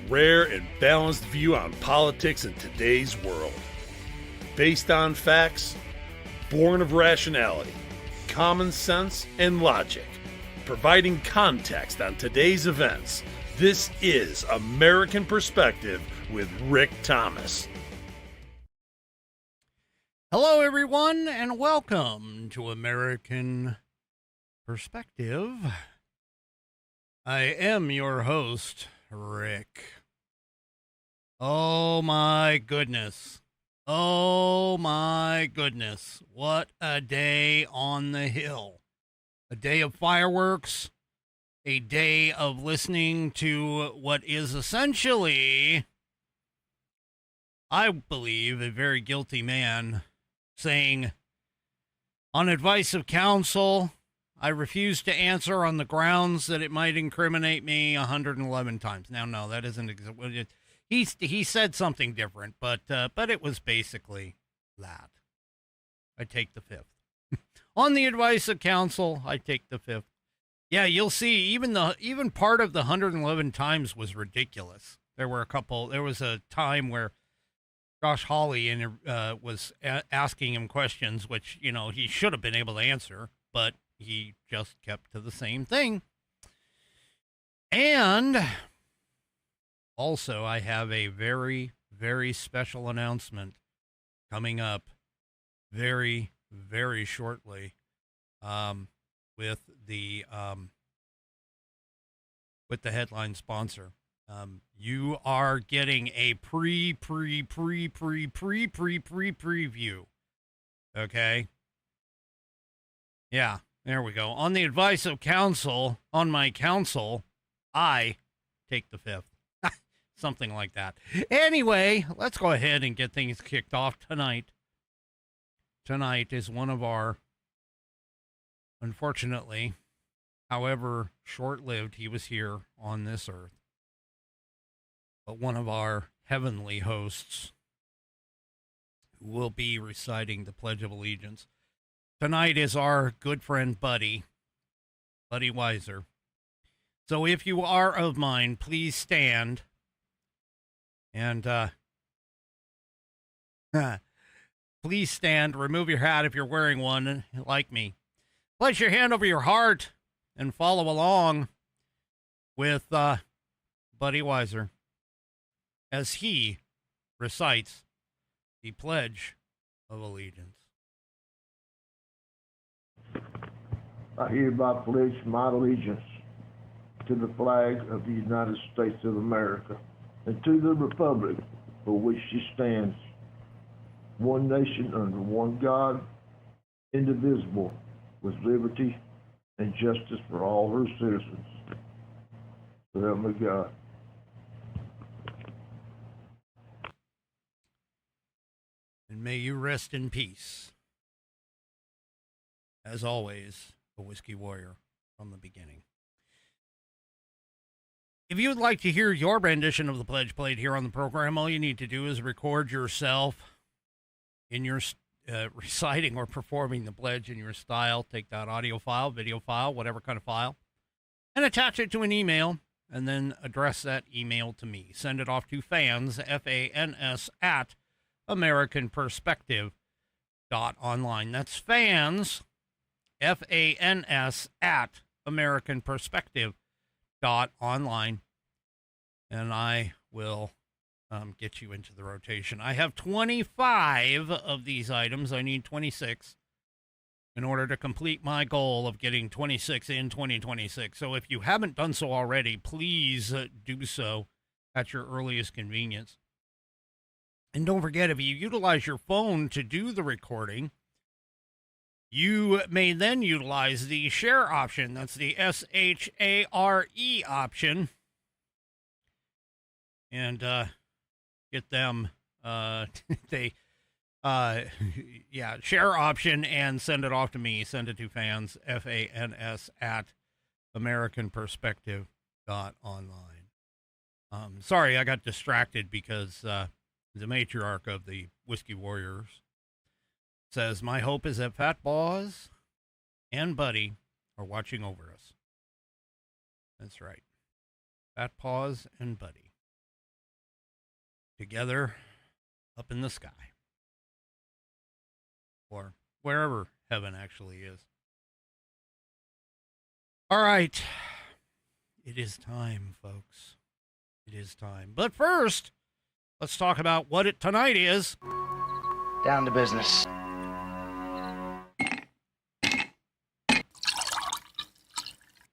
rare and balanced view on politics in today's world. Based on facts, born of rationality, common sense, and logic, providing context on today's events, this is American Perspective with Rick Thomas. Hello, everyone, and welcome to American Perspective. I am your host, Rick. Oh my goodness. Oh my goodness. What a day on the Hill. A day of fireworks. A day of listening to what is essentially, I believe, a very guilty man saying, on advice of counsel, I refuse to answer on the grounds that it might incriminate me 111 times. Now, no, that isn't. He said something different, but it was basically that. I take the fifth. On the advice of counsel, I take the fifth. Yeah, you'll see. Even part of the 111 times was ridiculous. There was a time where Josh Hawley was asking him questions, which, he should have been able to answer, but he just kept to the same thing. And also, I have a very, very special announcement coming up very, very shortly with the headline sponsor. You are getting a preview. Okay. Yeah, there we go. On the advice of counsel, on my counsel, I take the fifth. Something like that. Anyway, let's go ahead and get things kicked off tonight. Tonight is one of our, unfortunately, however short-lived he was here on this earth, but one of our heavenly hosts who will be reciting the Pledge of Allegiance. Tonight is our good friend Buddy Weiser. So if you are of mine, please stand and please stand. Remove your hat if you're wearing one, like me. Place your hand over your heart and follow along with Buddy Weiser as he recites the Pledge of Allegiance. I hereby pledge my allegiance to the flag of the United States of America and to the republic for which she stands, one nation under one God, indivisible, with liberty and justice for all her citizens. So help me God. And may you rest in peace. As always, a whiskey warrior from the beginning. If you would like to hear your rendition of the pledge played here on the program, all you need to do is record yourself in your reciting or performing the pledge in your style. Take that audio file, video file, whatever kind of file, and attach it to an email, and then address that email to me. Send it off to fans, F-A-N-S, at AmericanPerspective.online. That's fans, F-A-N-S, at AmericanPerspective.online. And I will get you into the rotation. I have 25 of these items. I need 26 in order to complete my goal of getting 26 in 2026. So if you haven't done so already, please do so at your earliest convenience. And don't forget, if you utilize your phone to do the recording, you may then utilize the share option. That's the S-H-A-R-E option. And get them, share option, and send it off to me. Send it to fans, F-A-N-S, at AmericanPerspective.online. Sorry, I got distracted because the matriarch of the Whiskey Warriors says, my hope is that Fat Boz and Buddy are watching over us. That's right. Fat Paws and Buddy together up in the sky. Or wherever heaven actually is. All right. It is time, folks. It is time. But first, let's talk about what it tonight is. Down to business.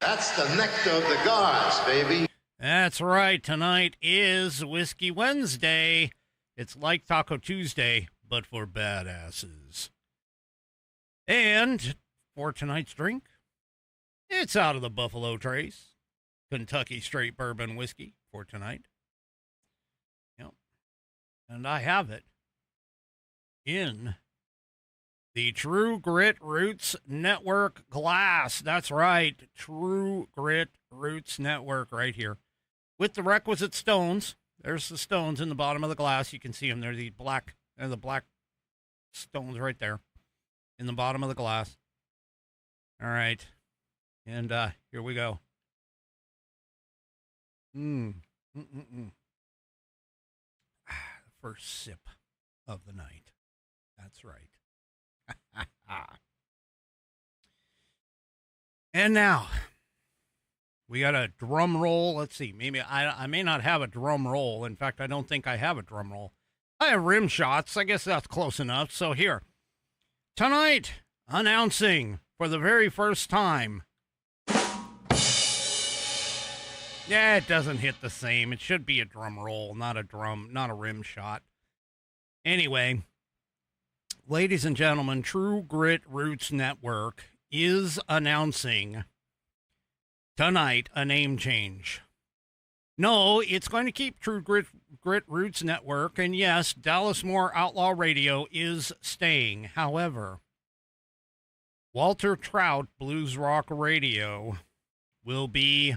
That's the nectar of the gods, baby. That's right. Tonight is Whiskey Wednesday. It's like Taco Tuesday, but for badasses. And for tonight's drink, it's out of the Buffalo Trace, Kentucky Straight Bourbon Whiskey for tonight. Yep. And I have it in the True Grit Roots Network glass. That's right. True Grit Roots Network right here. With the requisite stones. There's the stones in the bottom of the glass. You can see them. They're the black stones right there in the bottom of the glass. All right. And here we go. First sip of the night. That's right. And now we got a drum roll. Let's see. Maybe I may not have a drum roll. In fact, I don't think I have a drum roll. I have rim shots. I guess that's close enough. So here. Tonight, announcing for the very first time. Yeah, it doesn't hit the same. It should be a drum roll, not a rim shot. Anyway, ladies and gentlemen, True Grit Roots Network is announcing tonight a name change. No, it's going to keep True Grit Roots Network, and yes, Dallas Moore Outlaw Radio is staying. However, Walter Trout Blues Rock Radio will be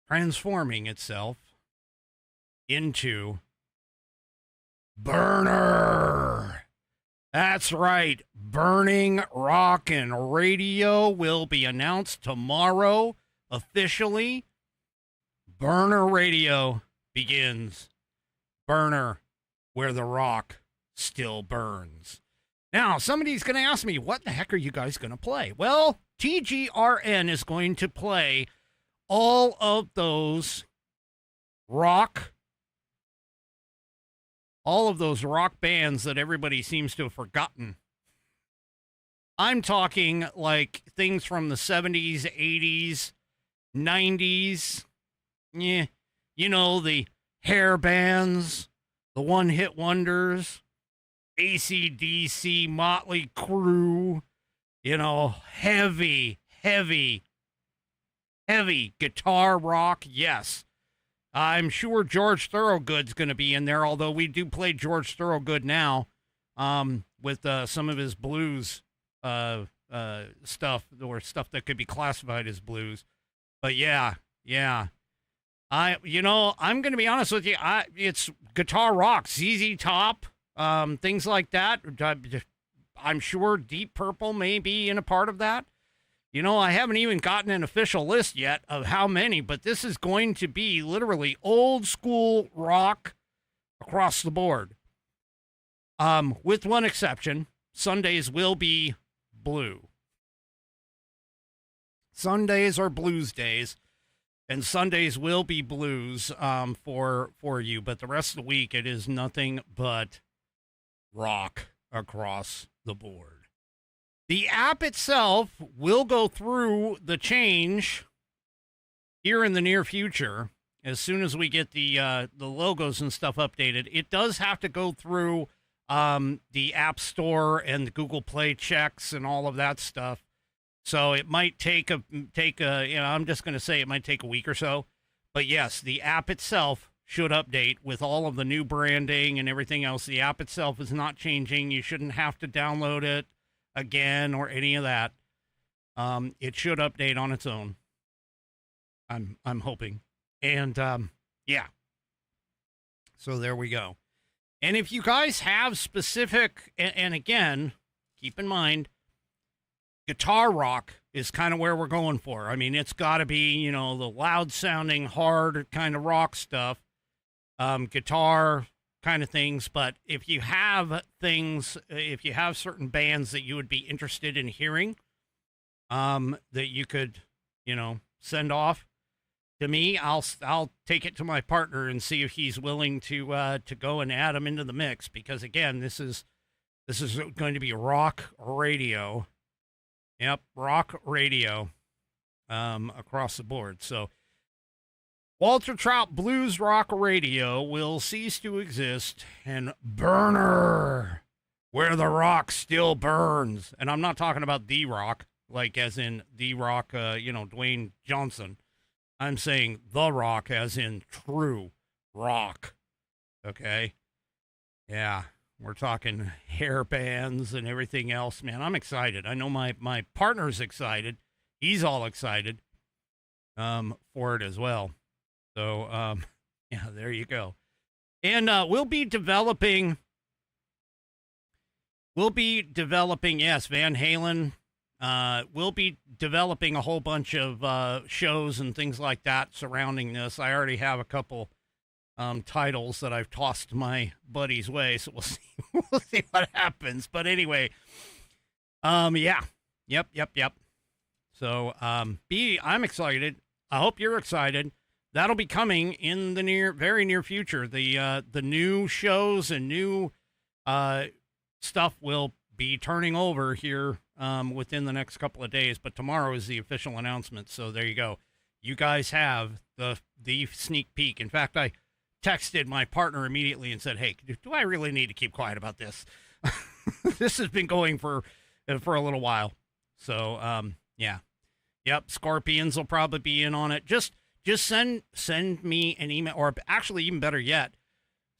transforming itself into Burner. That's right. Burning Rockin' Radio will be announced tomorrow officially. Burner Radio begins. Burner, where the rock still burns. Now, somebody's going to ask me, what the heck are you guys going to play? Well, TGRN is going to play all of those rock bands that everybody seems to have forgotten. I'm talking like things from the 70s, 80s, 90s. Yeah, you know, the hair bands, the one-hit wonders, AC/DC, Motley Crue, you know, heavy guitar rock, yes. I'm sure George Thorogood's going to be in there, although we do play George Thorogood now with some of his blues stuff, or stuff that could be classified as blues. But yeah. I'm going to be honest with you. It's guitar rock, ZZ Top, things like that. I'm sure Deep Purple may be in a part of that. You know, I haven't even gotten an official list yet of how many, but this is going to be literally old school rock across the board. With one exception, Sundays will be blue. Sundays are blues days, and Sundays will be blues for you, but the rest of the week it is nothing but rock across the board. The app itself will go through the change here in the near future. As soon as we get the logos and stuff updated, it does have to go through the App Store and the Google Play checks and all of that stuff. So it might take I'm just going to say it might take a week or so. But yes, the app itself should update with all of the new branding and everything else. The app itself is not changing. You shouldn't have to download it again or any of that. It should update on its own. I'm hoping. And yeah. So there we go. And if you guys have specific, and again, keep in mind, guitar rock is kind of where we're going for. I mean, it's got to be, you know, the loud sounding, hard kind of rock stuff. guitar kind of things. But if you have certain bands that you would be interested in hearing, that you could, send off to me, I'll take it to my partner and see if he's willing to go and add them into the mix. Because again, this is going to be rock radio. Yep, rock radio, across the board. So Walter Trout Blues Rock Radio will cease to exist, and Burner, where the rock still burns. And I'm not talking about D-Rock, like as in D-Rock, Dwayne Johnson. I'm saying The Rock as in true rock. Okay? Yeah, we're talking hair bands and everything else. Man, I'm excited. I know my partner's excited. He's all excited for it as well. So, yeah, there you go. And we'll be developing, yes, Van Halen. We'll be developing a whole bunch of shows and things like that surrounding this. I already have a couple titles that I've tossed my buddy's way, so we'll see what happens. But anyway, yeah. Yep. So, I'm excited. I hope you're excited. That'll be coming in the very near future. The new shows and new stuff will be turning over here within the next couple of days. But tomorrow is the official announcement. So there you go. You guys have the sneak peek. In fact, I texted my partner immediately and said, "Hey, do I really need to keep quiet about this?" This has been going for a little while. So yeah, yep. Scorpions will probably be in on it. Just send me an email, or actually even better yet,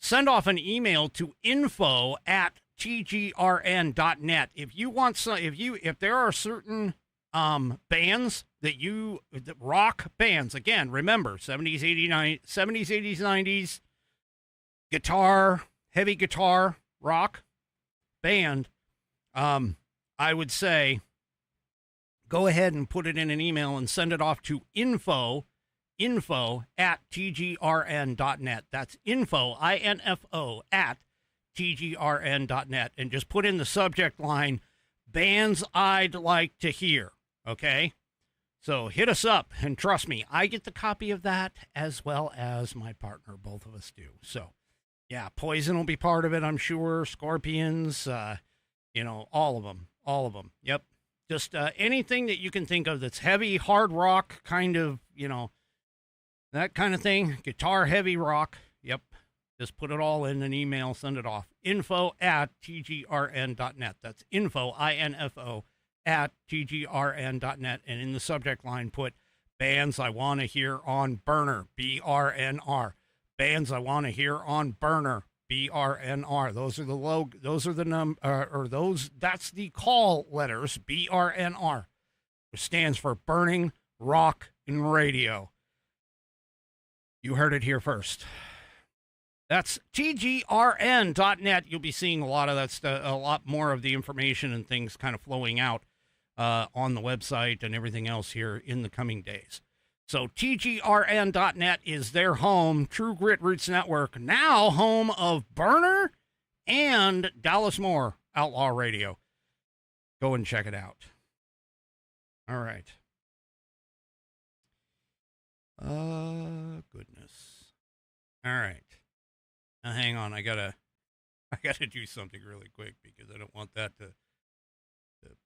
send off an email to info@tgrn.net. If you want if there are certain bands that rock bands, again, remember 70s, 80s, 90s guitar, heavy guitar, rock band, I would say go ahead and put it in an email and send it off to info@tgrn.net. That's info, INFO, @tgrn.net. And just put in the subject line, bands I'd like to hear. Okay? So hit us up, and trust me, I get the copy of that as well as my partner. Both of us do. So, yeah, Poison will be part of it, I'm sure. Scorpions, all of them. All of them. Yep. Just anything that you can think of that's heavy, hard rock, kind of, that kind of thing. Guitar, heavy rock. Yep. Just put it all in an email, send it off. info@tgrn.net. That's info, INFO, @tgrn.net. And in the subject line, put bands I want to hear on Burner, BRNR. Bands I want to hear on Burner, BRNR. That's the call letters, BRNR, which stands for Burning Rock and Radio. You heard it here first. That's tgrn.net. You'll be seeing a lot of that stuff, a lot more of the information and things kind of flowing out on the website and everything else here in the coming days. So tgrn.net is their home, True Grit Roots Network, now home of Burner and Dallas Moore Outlaw Radio. Go and check it out. All right. Goodness. All right. Now hang on, I gotta do something really quick because I don't want that to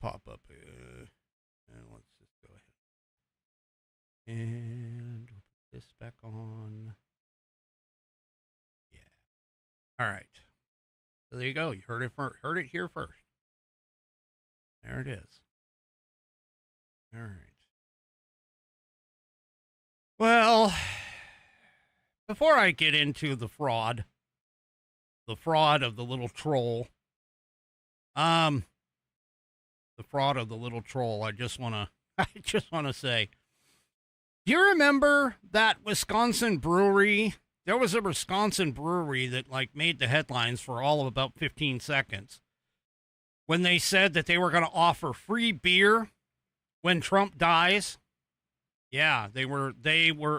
pop up. And let's just go ahead and put this back on. Yeah. All right. So there you go. You heard it here first. There it is. All right. Well, before I get into the fraud of the little troll, I just want to say, do you remember that Wisconsin brewery? There was a Wisconsin brewery that made the headlines for all of about 15 seconds when they said that they were going to offer free beer when Trump dies. Yeah, they were,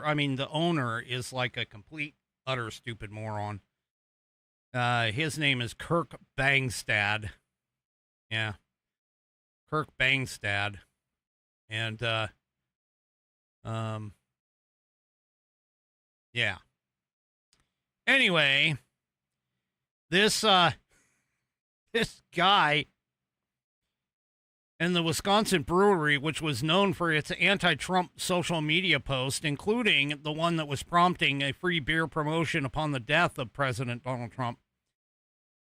I mean, the owner is like a complete utter stupid moron. His name is Kirk Bangstad. Yeah. Kirk Bangstad. And, yeah. Anyway, this guy in the Wisconsin brewery, which was known for its anti-Trump social media post, including the one that was prompting a free beer promotion upon the death of President Donald Trump,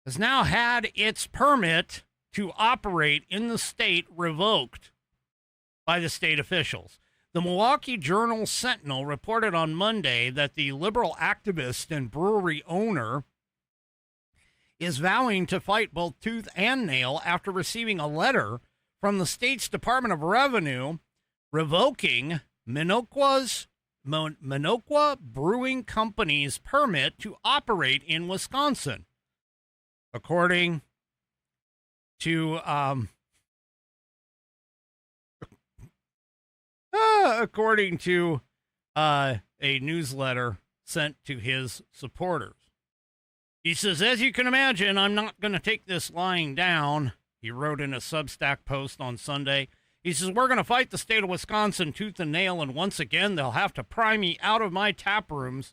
has now had its permit to operate in the state revoked by the state officials. The Milwaukee Journal-Sentinel reported on Monday that the liberal activist and brewery owner is vowing to fight both tooth and nail after receiving a letter from the state's Department of Revenue revoking Minocqua Brewing Company's permit to operate in Wisconsin. According to a newsletter sent to his supporters. He says, as you can imagine, I'm not going to take this lying down. He wrote in a Substack post on Sunday. He says, we're going to fight the state of Wisconsin tooth and nail, and once again, they'll have to pry me out of my tap rooms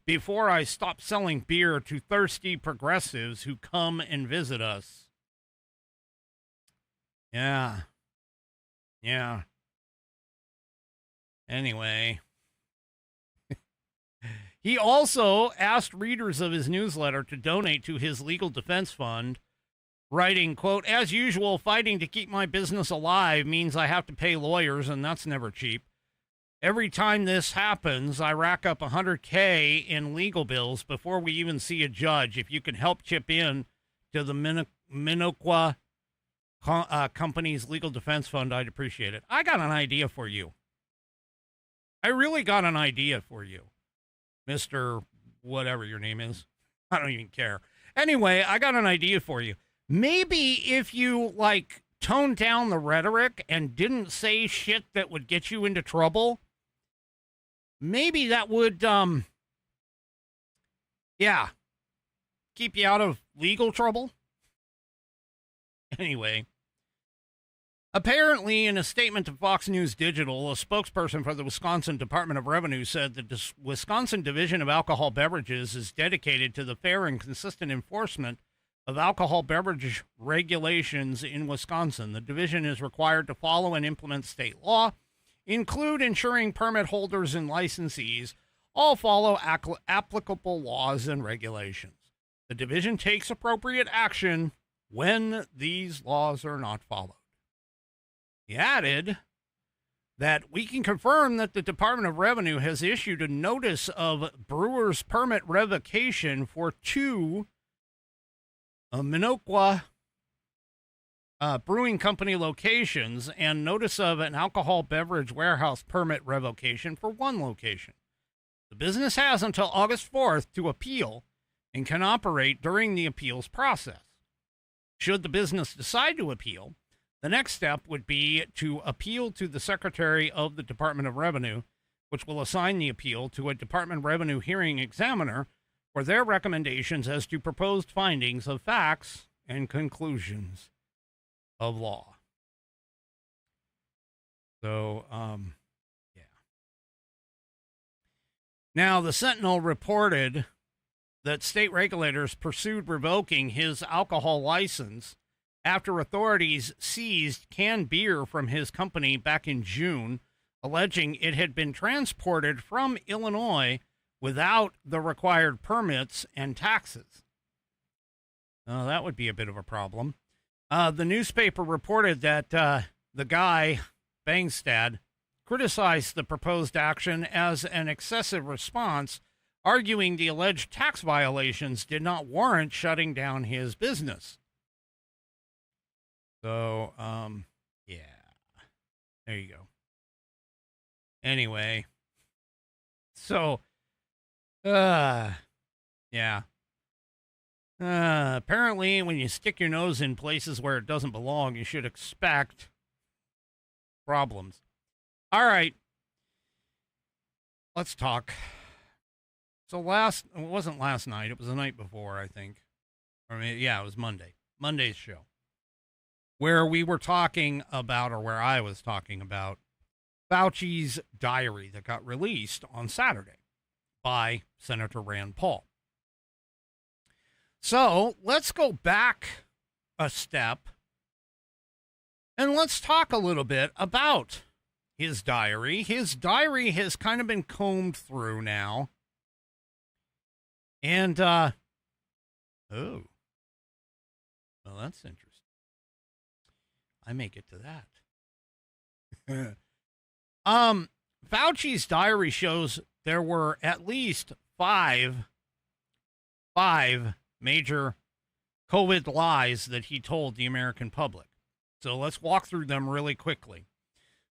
before I stop selling beer to thirsty progressives who come and visit us. Yeah. Anyway. He also asked readers of his newsletter to donate to his legal defense fund, writing, quote, as usual, fighting to keep my business alive means I have to pay lawyers, and that's never cheap. Every time this happens, I rack up $100K in legal bills before we even see a judge. If you can help chip in to the Minocqua Company's legal defense fund, I'd appreciate it. I got an idea for you. I really got an idea for you, Mr. whatever your name is. I don't even care. Anyway, I got an idea for you. Maybe if you, toned down the rhetoric and didn't say shit that would get you into trouble, maybe that would, keep you out of legal trouble. Anyway, apparently in a statement to Fox News Digital, a spokesperson for the Wisconsin Department of Revenue said that the Wisconsin Division of Alcohol Beverages is dedicated to the fair and consistent enforcement of alcohol beverage regulations in Wisconsin. The division is required to follow and implement state law, include ensuring permit holders and licensees all follow applicable laws and regulations. The division takes appropriate action when these laws are not followed. He added that we can confirm that the Department of Revenue has issued a notice of brewer's permit revocation for 2 Minocqua Brewing Company locations and notice of an alcohol beverage warehouse permit revocation for 1 location. The business has until August 4th to appeal and can operate during the appeals process. Should the business decide to appeal, the next step would be to appeal to the Secretary of the Department of Revenue, which will assign the appeal to a Department of Revenue hearing examiner for their recommendations as to proposed findings of facts and conclusions of law. So, yeah. Now, the Sentinel reported that state regulators pursued revoking his alcohol license after authorities seized canned beer from his company back in June, alleging it had been transported from Illinois without the required permits and taxes. That would be a bit of a problem. The newspaper reported that the guy, Bangstad, criticized the proposed action as an excessive response, arguing the alleged tax violations did not warrant shutting down his business. So, yeah, there you go. Anyway, so, yeah. Apparently, when you stick your nose in places where it doesn't belong, you should expect problems. All right. Let's talk So it wasn't last night. It was the night before, I think. I mean, yeah, it was Monday's show, where we were talking about, or where I was talking about, Fauci's diary that got released on Saturday by Senator Rand Paul. So let's go back a step and let's talk a little bit about his diary. His diary has kind of been combed through now. And, oh, well, that's interesting. I may get to that. Fauci's diary shows there were at least five major COVID lies that he told the American public. So let's walk through them really quickly.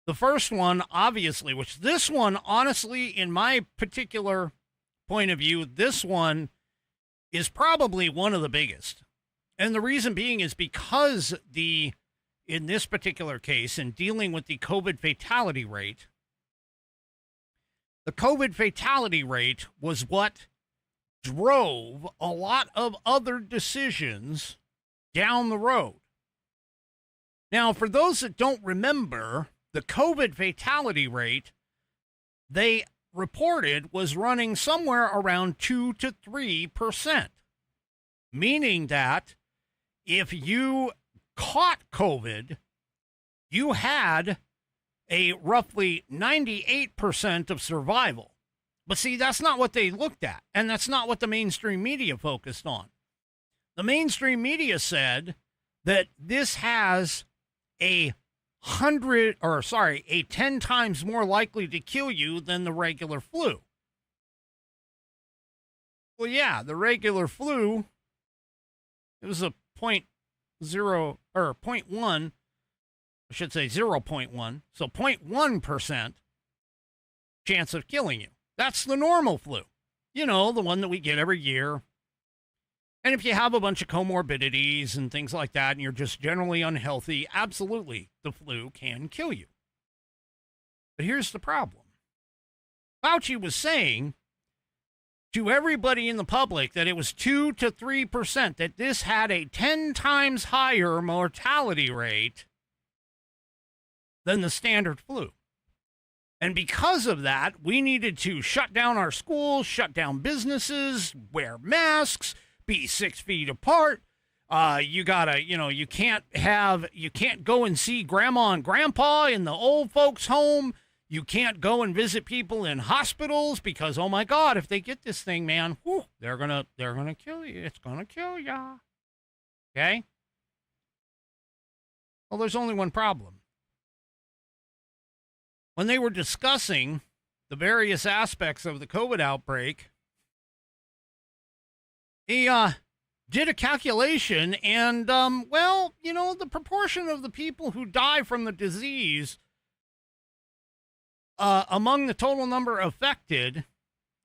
The first one, obviously, which this one, honestly, in my particular point of view, this one is probably one of the biggest. And the reason being is because in this particular case, in dealing with the COVID fatality rate, the COVID fatality rate was what drove a lot of other decisions down the road. Now, for those that don't remember, the COVID fatality rate, they reported was running somewhere around 2 to 3%, meaning that if you caught COVID, you had a roughly 98% of survival. But see, that's not what they looked at, and that's not what the mainstream media focused on. The mainstream media said that this has a 10 times more likely to kill you than the regular flu. Well, yeah, the regular flu, it was a 0.1, I should say 0.1, so 0.1% chance of killing you. That's the normal flu. You know, the one that we get every year. And if you have a bunch of comorbidities and things like that, and you're just generally unhealthy, absolutely, the flu can kill you. But here's the problem. Fauci was saying to everybody in the public that it was 2 to 3%, that this had a 10 times higher mortality rate than the standard flu. And because of that, we needed to shut down our schools, shut down businesses, wear masks, be 6 feet apart. You can't go and see grandma and grandpa in the old folks' home. You can't go and visit people in hospitals because, oh my God, if they get this thing, man, whew, they're gonna kill you. It's gonna kill ya. Okay? Well, there's only one problem. When they were discussing the various aspects of the COVID outbreak, he did a calculation, and, the proportion of the people who die from the disease among the total number infected,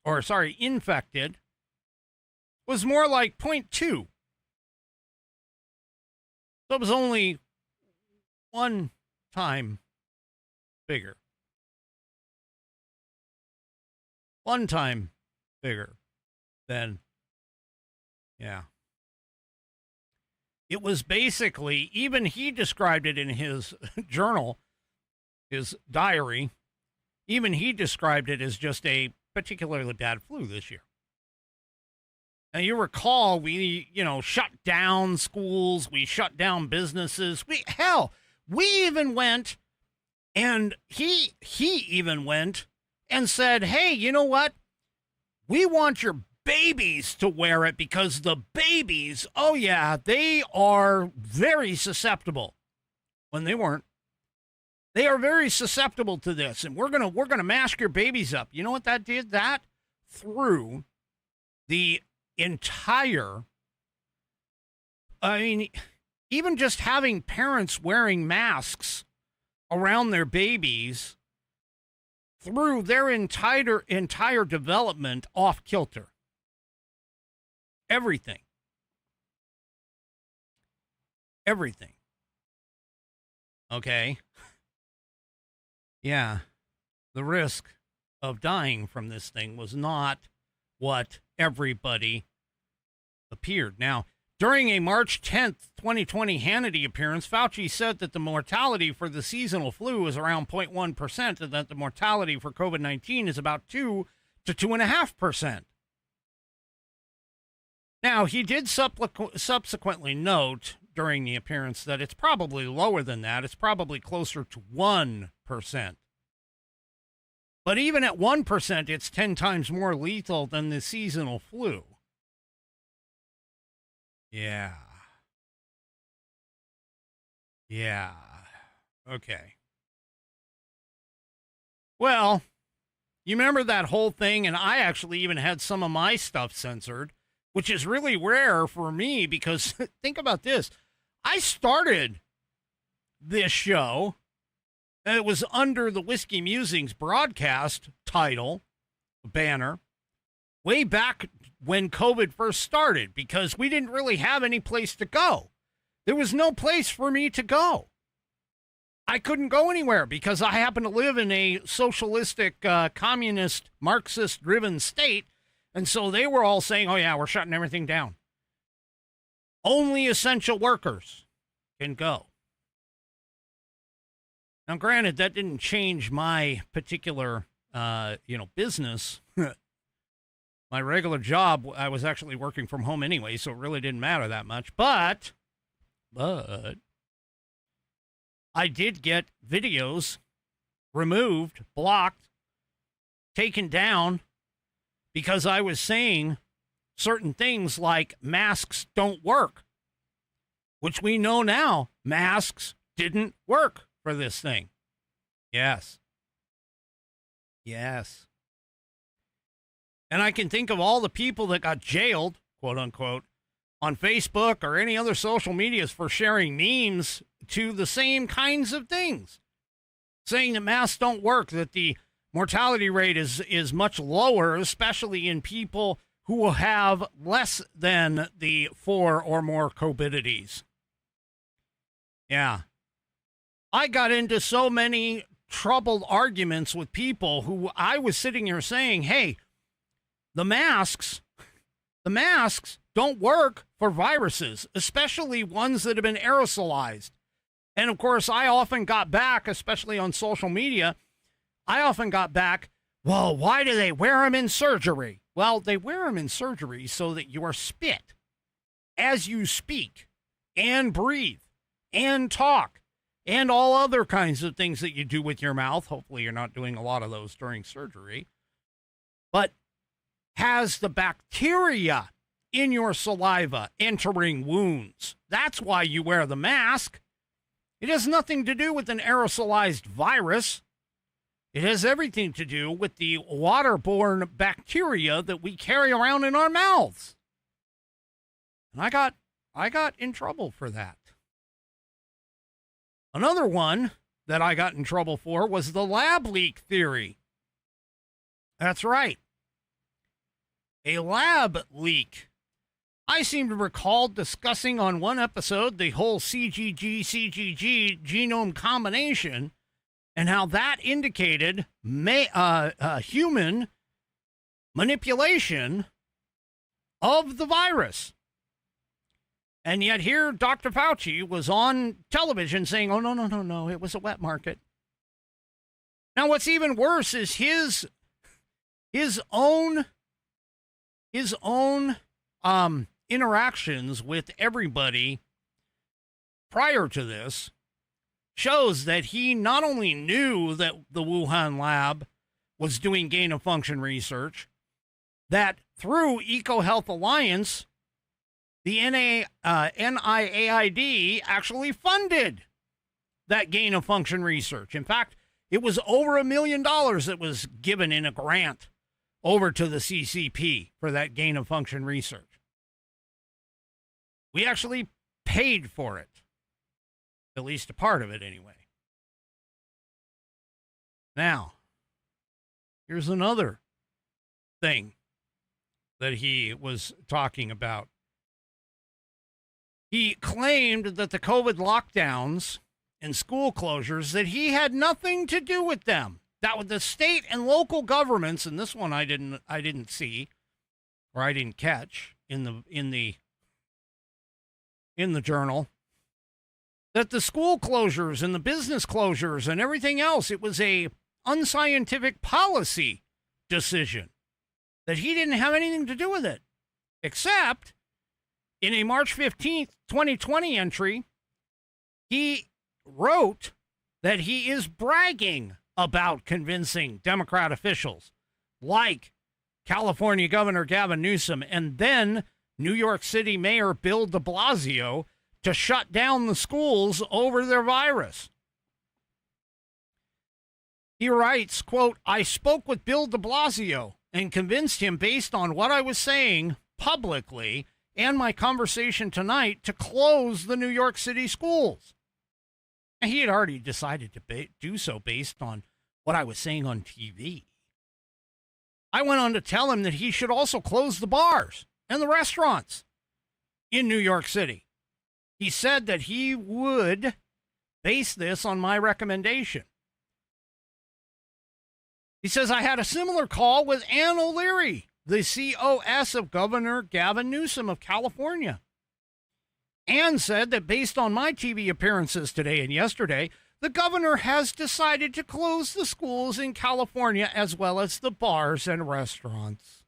was more like 0.2. So it was only 1 time bigger. 1 time bigger than, yeah. It was basically, even he described it in his journal, his diary, even he described it as just a particularly bad flu this year. Now, you recall, we shut down schools, we shut down businesses. We even went, and he even went and said, hey, you know what? We want your babies to wear it because the babies, oh yeah, they are very susceptible. When they weren't. They are very susceptible to this, and we're gonna mask your babies up. You know what that did? That threw the entire, even just having parents wearing masks around their babies threw their entire development off kilter. Everything. Okay. Yeah. The risk of dying from this thing was not what everybody appeared. Now, during a March 10th, 2020 Hannity appearance, Fauci said that the mortality for the seasonal flu is around 0.1% and that the mortality for COVID-19 is about 2 to 2.5%. Now, he did subsequently note during the appearance that it's probably lower than that. It's probably closer to 1%. But even at 1%, it's 10 times more lethal than the seasonal flu. Yeah. Okay. Well, you remember that whole thing, and I actually even had some of my stuff censored, which is really rare for me because think about this. I started this show, and it was under the Whiskey Musings broadcast title, banner, way back when COVID first started because we didn't really have any place to go. There was no place for me to go. I couldn't go anywhere because I happen to live in a socialistic, communist, Marxist-driven state. And so they were all saying, oh, yeah, we're shutting everything down. Only essential workers can go. Now, granted, that didn't change my particular, business. My regular job, I was actually working from home anyway, so it really didn't matter that much. But I did get videos removed, blocked, taken down because I was saying certain things like masks don't work, which we know now masks didn't work for this thing. Yes. And I can think of all the people that got jailed, quote unquote, on Facebook or any other social medias for sharing memes to the same kinds of things, saying that masks don't work, that the mortality rate is much lower, especially in people who will have less than the 4 or more comorbidities. Yeah. I got into so many troubled arguments with people who I was sitting here saying, hey, the masks don't work for viruses, especially ones that have been aerosolized. And of course, I often got back, especially on social media, well, why do they wear them in surgery? Well, they wear them in surgery so that your spit, as you speak and breathe and talk and all other kinds of things that you do with your mouth, hopefully you're not doing a lot of those during surgery, but has the bacteria in your saliva entering wounds. That's why you wear the mask. It has nothing to do with an aerosolized virus. It has everything to do with the waterborne bacteria that we carry around in our mouths. And I got in trouble for that. Another one that I got in trouble for was the lab leak theory. That's right. A lab leak. I seem to recall discussing on one episode the whole CGG genome combination and how that indicated human manipulation of the virus. And yet here Dr. Fauci was on television saying, oh, no, it was a wet market. Now, what's even worse is his own interactions with everybody prior to this shows that he not only knew that the Wuhan lab was doing gain-of-function research, that through EcoHealth Alliance, the NIAID actually funded that gain-of-function research. In fact, it was over $1 million that was given in a grant over to the CCP for that gain-of-function research. We actually paid for it. At least a part of it, anyway. Now, here's another thing that he was talking about. He claimed that the COVID lockdowns and school closures, that he had nothing to do with them. That with the state and local governments, and this one I didn't see, or I didn't catch in the journal, that the school closures and the business closures and everything else, it was a unscientific policy decision, that he didn't have anything to do with it, except in a March 15th, 2020 entry, he wrote that he is bragging about convincing Democrat officials like California Governor Gavin Newsom and then New York City Mayor Bill de Blasio to shut down the schools over their virus. He writes, quote, "I spoke with Bill de Blasio and convinced him based on what I was saying publicly and my conversation tonight to close the New York City schools." And he had already decided to do so based on what I was saying on TV. I went on to tell him that he should also close the bars and the restaurants in New York City. He said that he would base this on my recommendation. He says, I had a similar call with Ann O'Leary, the COS of Governor Gavin Newsom of California. Ann said that based on my TV appearances today and yesterday, the governor has decided to close the schools in California as well as the bars and restaurants.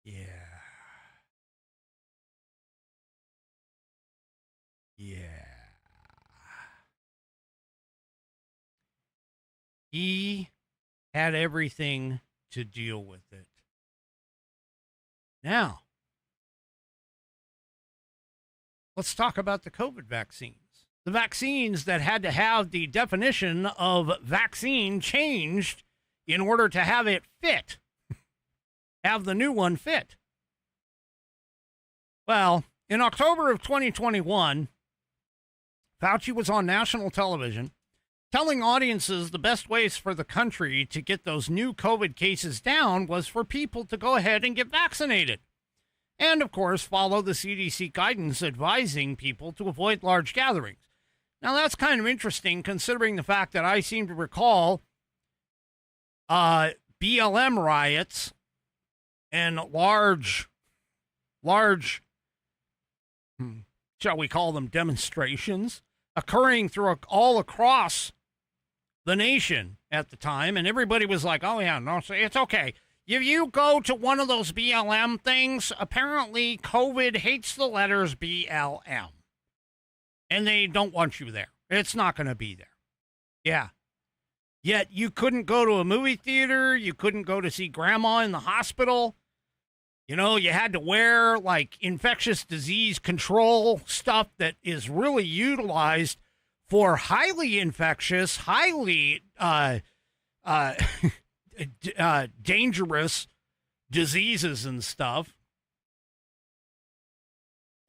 Yeah. He had everything to deal with it. Now, let's talk about the COVID vaccines. The vaccines that had to have the definition of vaccine changed in order to have it fit, have the new one fit. Well, in October of 2021, Fauci was on national television telling audiences the best ways for the country to get those new COVID cases down was for people to go ahead and get vaccinated. And, of course, follow the CDC guidance advising people to avoid large gatherings. Now, that's kind of interesting considering the fact that I seem to recall BLM riots and large, shall we call them demonstrations, occurring all across the nation at the time, and everybody was like, oh yeah, no, it's okay. If you go to one of those BLM things, apparently COVID hates the letters BLM, and they don't want you there. It's not going to be there. Yeah. Yet you couldn't go to a movie theater. You couldn't go to see grandma in the hospital. You know, you had to wear like infectious disease control stuff that is really utilized for highly infectious, highly dangerous diseases and stuff.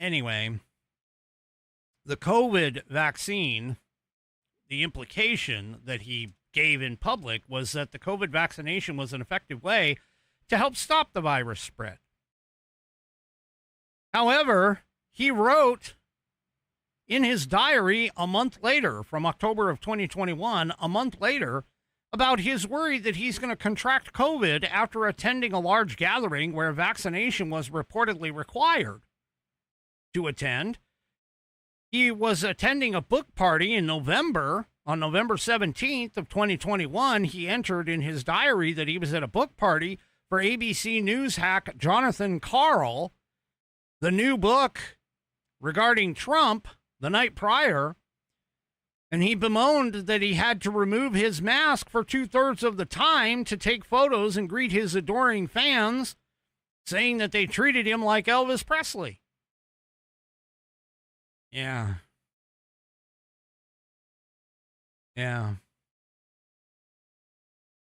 Anyway, the COVID vaccine, the implication that he gave in public was that the COVID vaccination was an effective way to help stop the virus spread. However, he wrote in his diary a month later, from October of 2021, a month later, about his worry that he's going to contract COVID after attending a large gathering where vaccination was reportedly required to attend. He was attending a book party in November. On November 17th of 2021, he entered in his diary that he was at a book party for ABC News hack Jonathan Karl, the new book regarding Trump, the night prior, and he bemoaned that he had to remove his mask for 2/3 of the time to take photos and greet his adoring fans, saying that they treated him like Elvis Presley. Yeah.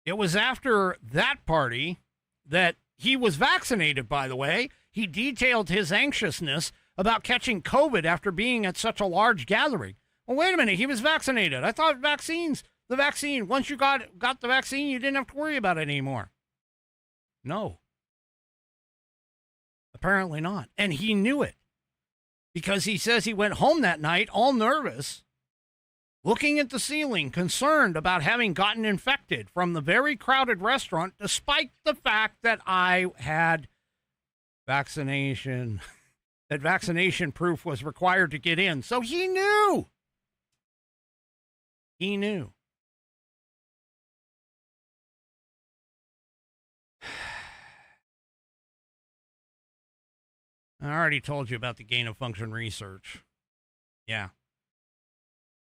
It was after that party that he was vaccinated, by the way. He detailed his anxiousness about catching COVID after being at such a large gathering. Well, wait a minute. He was vaccinated. I thought the vaccine, once you got the vaccine, you didn't have to worry about it anymore. No. Apparently not. And he knew it because he says he went home that night all nervous looking at the ceiling, concerned about having gotten infected from the very crowded restaurant, despite the fact that I had vaccination, that vaccination proof was required to get in. So he knew. He knew. I already told you about the gain of function research. Yeah.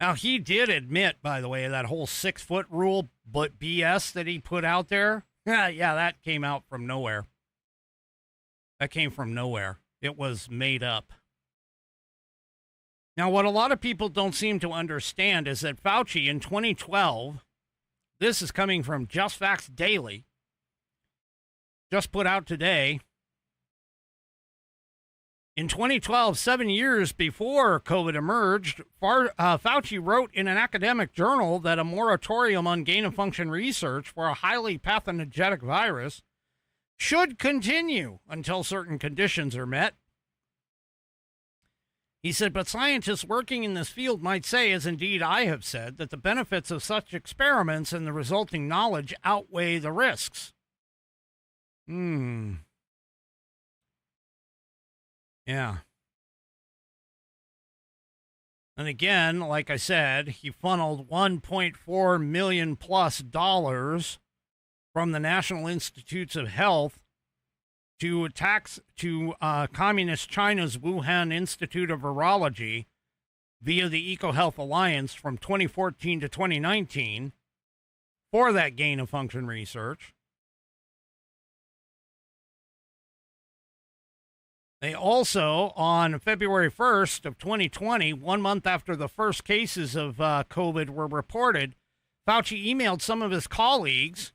Now, he did admit, by the way, that whole 6-foot rule, but BS that he put out there. Yeah, that came out from nowhere. That came from nowhere. It was made up. Now, what a lot of people don't seem to understand is that Fauci in 2012, this is coming from Just Facts Daily, just put out today. In 2012, 7 years before COVID emerged, Fauci wrote in an academic journal that a moratorium on gain-of-function research for a highly pathogenic virus should continue until certain conditions are met. He said, but scientists working in this field might say, as indeed I have said, that the benefits of such experiments and the resulting knowledge outweigh the risks. Yeah. And again, like I said, he funneled $1.4 million plus from the National Institutes of Health to attacks to Communist China's Wuhan Institute of Virology via the EcoHealth Alliance from 2014 to 2019 for that gain of function research. They also, on February 1st of 2020, 1 month after the first cases of COVID were reported, Fauci emailed some of his colleagues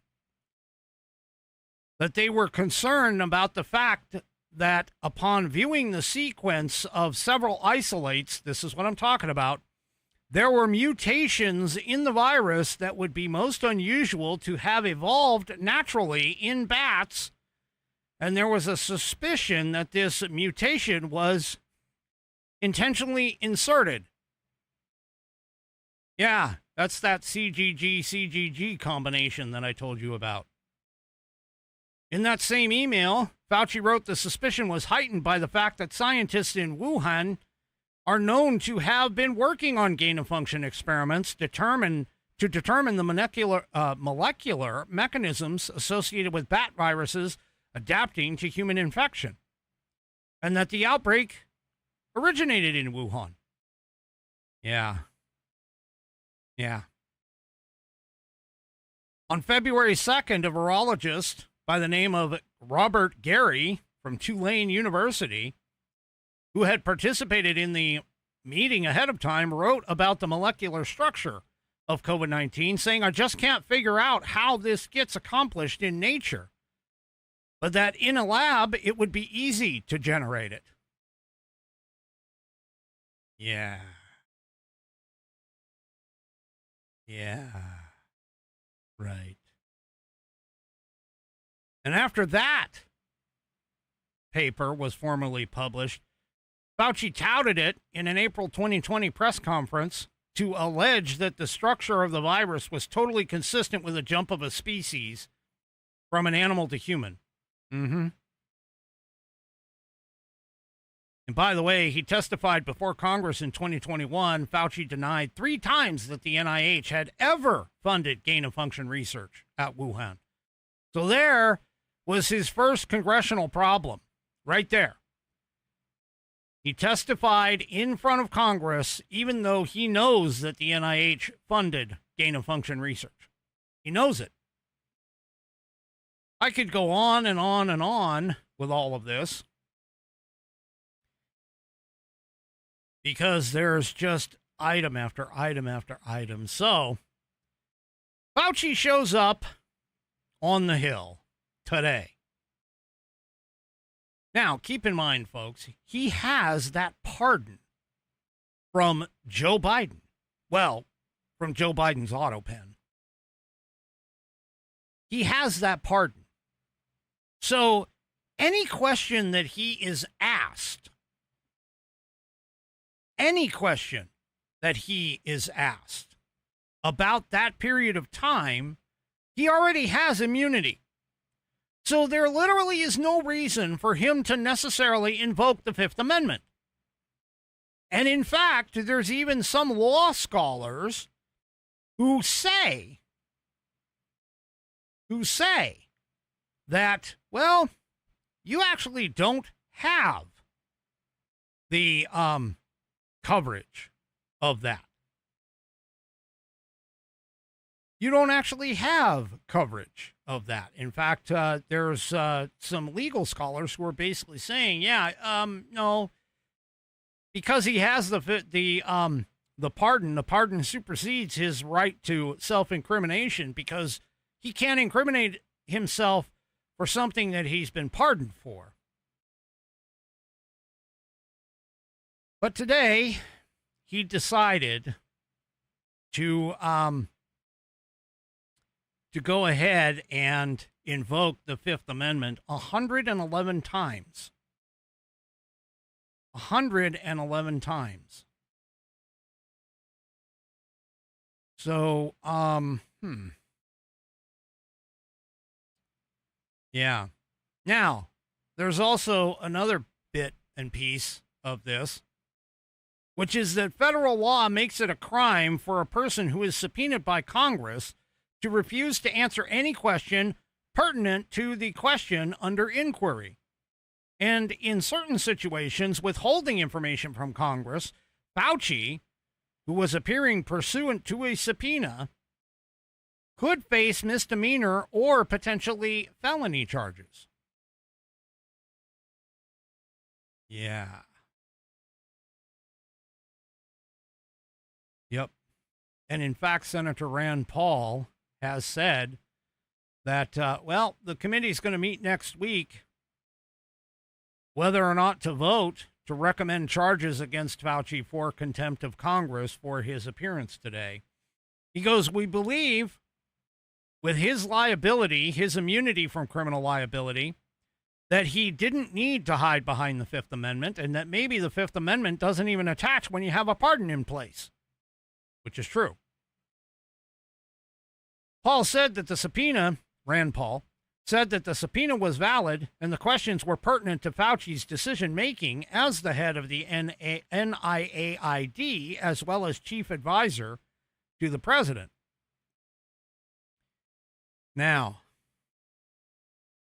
that they were concerned about the fact that upon viewing the sequence of several isolates, this is what I'm talking about, there were mutations in the virus that would be most unusual to have evolved naturally in bats. And there was a suspicion that this mutation was intentionally inserted. Yeah, that's that CGG combination that I told you about. In that same email, Fauci wrote the suspicion was heightened by the fact that scientists in Wuhan are known to have been working on gain-of-function experiments to determine the molecular mechanisms associated with bat viruses adapting to human infection, and that the outbreak originated in Wuhan. Yeah. On February 2nd, a virologist by the name of Robert Gary from Tulane University, who had participated in the meeting ahead of time, wrote about the molecular structure of COVID-19, saying, I just can't figure out how this gets accomplished in nature, but that in a lab, it would be easy to generate it. Yeah. Right. And after that paper was formally published, Fauci touted it in an April 2020 press conference to allege that the structure of the virus was totally consistent with a jump of a species from an animal to human. And by the way, he testified before Congress in 2021. Fauci denied 3 times that the NIH had ever funded gain-of-function research at Wuhan. So there was his first congressional problem, right there. He testified in front of Congress, even though he knows that the NIH funded gain-of-function research. He knows it. I could go on and on and on with all of this, because there's just item after item after item. So, Fauci shows up on the Hill today. Now, keep in mind, folks, he has that pardon from Joe Biden. Well, from Joe Biden's auto pen. He has that pardon. So, any question that he is asked, any question that he is asked about that period of time, he already has immunity. So there literally is no reason for him to necessarily invoke the Fifth Amendment. And in fact, there's even some law scholars who say that, well, you actually don't have the coverage of that. You don't actually have coverage of that. In fact, there's some legal scholars who are basically saying, no, because he has the pardon supersedes his right to self-incrimination, because he can't incriminate himself for something that he's been pardoned for. But today, he decided to go ahead and invoke the Fifth Amendment 111 times. 111 times. So, yeah. Now, there's also another bit and piece of this, which is that federal law makes it a crime for a person who is subpoenaed by Congress to refuse to answer any question pertinent to the question under inquiry. And in certain situations, withholding information from Congress, Fauci, who was appearing pursuant to a subpoena, could face misdemeanor or potentially felony charges. Yeah. Yep. And in fact, Senator Rand Paul has said that, the committee is going to meet next week whether or not to vote to recommend charges against Fauci for contempt of Congress for his appearance today. He goes, we believe with his liability, his immunity from criminal liability, that he didn't need to hide behind the Fifth Amendment, and that maybe the Fifth Amendment doesn't even attach when you have a pardon in place, which is true. Paul said that the subpoena, Rand Paul, said that the subpoena was valid and the questions were pertinent to Fauci's decision-making as the head of the NIAID, as well as chief advisor to the president. Now,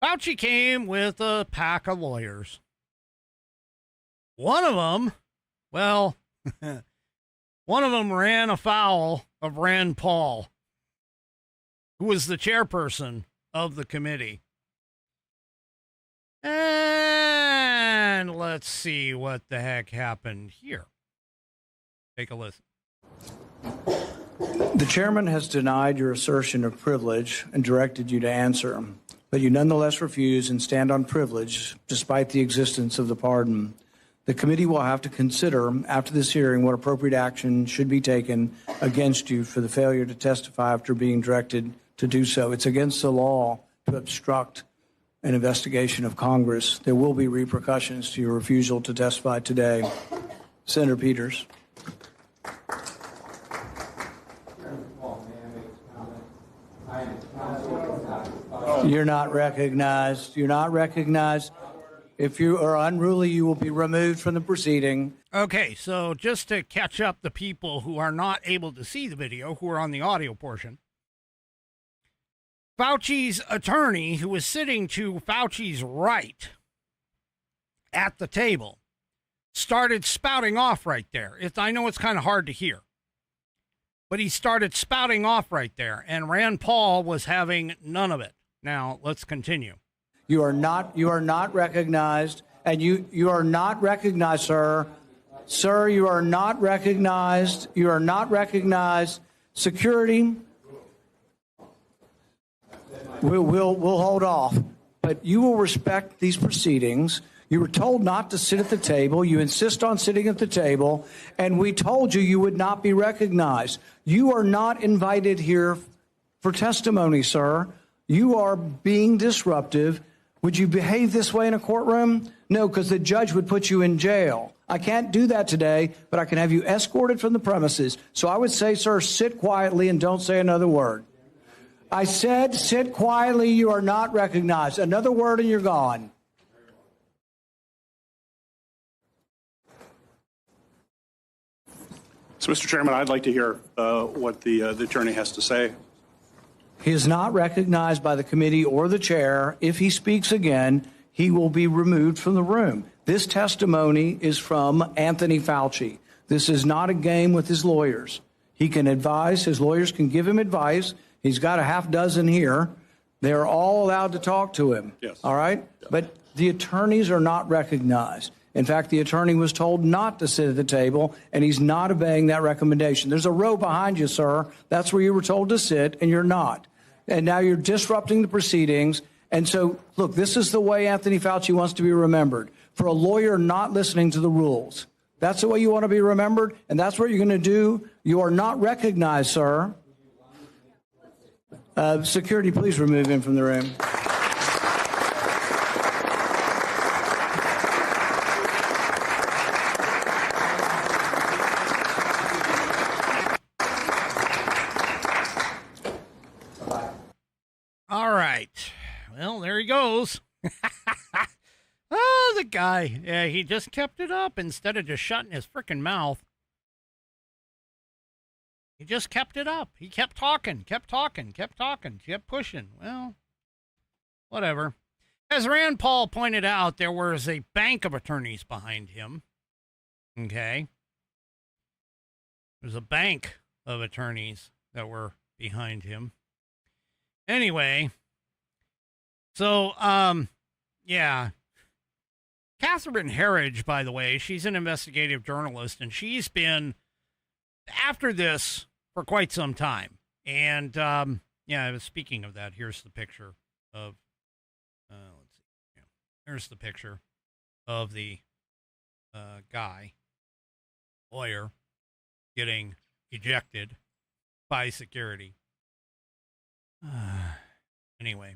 Fauci came with a pack of lawyers. One of them, ran afoul of Rand Paul, who was the chairperson of the committee. And let's see what the heck happened here. Take a listen. The chairman has denied your assertion of privilege and directed you to answer, but you nonetheless refuse and stand on privilege despite the existence of the pardon. The committee will have to consider after this hearing what appropriate action should be taken against you for the failure to testify after being directed to do so. It's against the law to obstruct an investigation of Congress. There will be repercussions to your refusal to testify today. Senator Peters. You're not recognized. You're not recognized. If you are unruly, you will be removed from the proceeding. Okay, so just to catch up the people who are not able to see the video, who are on the audio portion, Fauci's attorney, who was sitting to Fauci's right at the table, started spouting off right there. I know it's kind of hard to hear, but he started spouting off right there, and Rand Paul was having none of it. Now, let's continue. You are not recognized, and you are not recognized, sir. Sir, you are not recognized. You are not recognized. Security, we'll hold off, but you will respect these proceedings. You were told not to sit at the table. You insist on sitting at the table, and we told you you would not be recognized. You are not invited here for testimony, sir. You are being disruptive. Would you behave this way in a courtroom? No, because the judge would put you in jail. I can't do that today, but I can have you escorted from the premises. So I would say, sir, sit quietly and don't say another word. I said, sit quietly. You are not recognized. Another word and you're gone. So, Mr. Chairman, I'd like to hear what the attorney has to say. He is not recognized by the committee or the chair. If he speaks again, he will be removed from the room. This testimony is from Anthony Fauci. This is not a game with his lawyers. He can advise. His lawyers can give him advice. He's got a half dozen here. They're all allowed to talk to him. Yes. All right? Yeah. But the attorneys are not recognized. In fact, the attorney was told not to sit at the table, and he's not obeying that recommendation. There's a row behind you, sir. That's where you were told to sit, and you're not. And now you're disrupting the proceedings. And so, look, this is the way Anthony Fauci wants to be remembered, for a lawyer not listening to the rules. That's the way you want to be remembered, and that's what you're going to do. You are not recognized, sir. Security, please remove him from the room. All right. Well, there he goes. Oh, the guy. Yeah, he just kept it up instead of just shutting his freaking mouth. He just kept it up. He kept talking, kept pushing. Well, whatever. As Rand Paul pointed out, there was a bank of attorneys behind him. Okay. There's a bank of attorneys that were behind him. Anyway, so, yeah. Catherine Herridge, by the way, she's an investigative journalist, and she's been after this for quite some time. And, yeah, speaking of that, here's the picture of, let's see. Yeah, here's the picture of the lawyer, getting ejected by security. Anyway.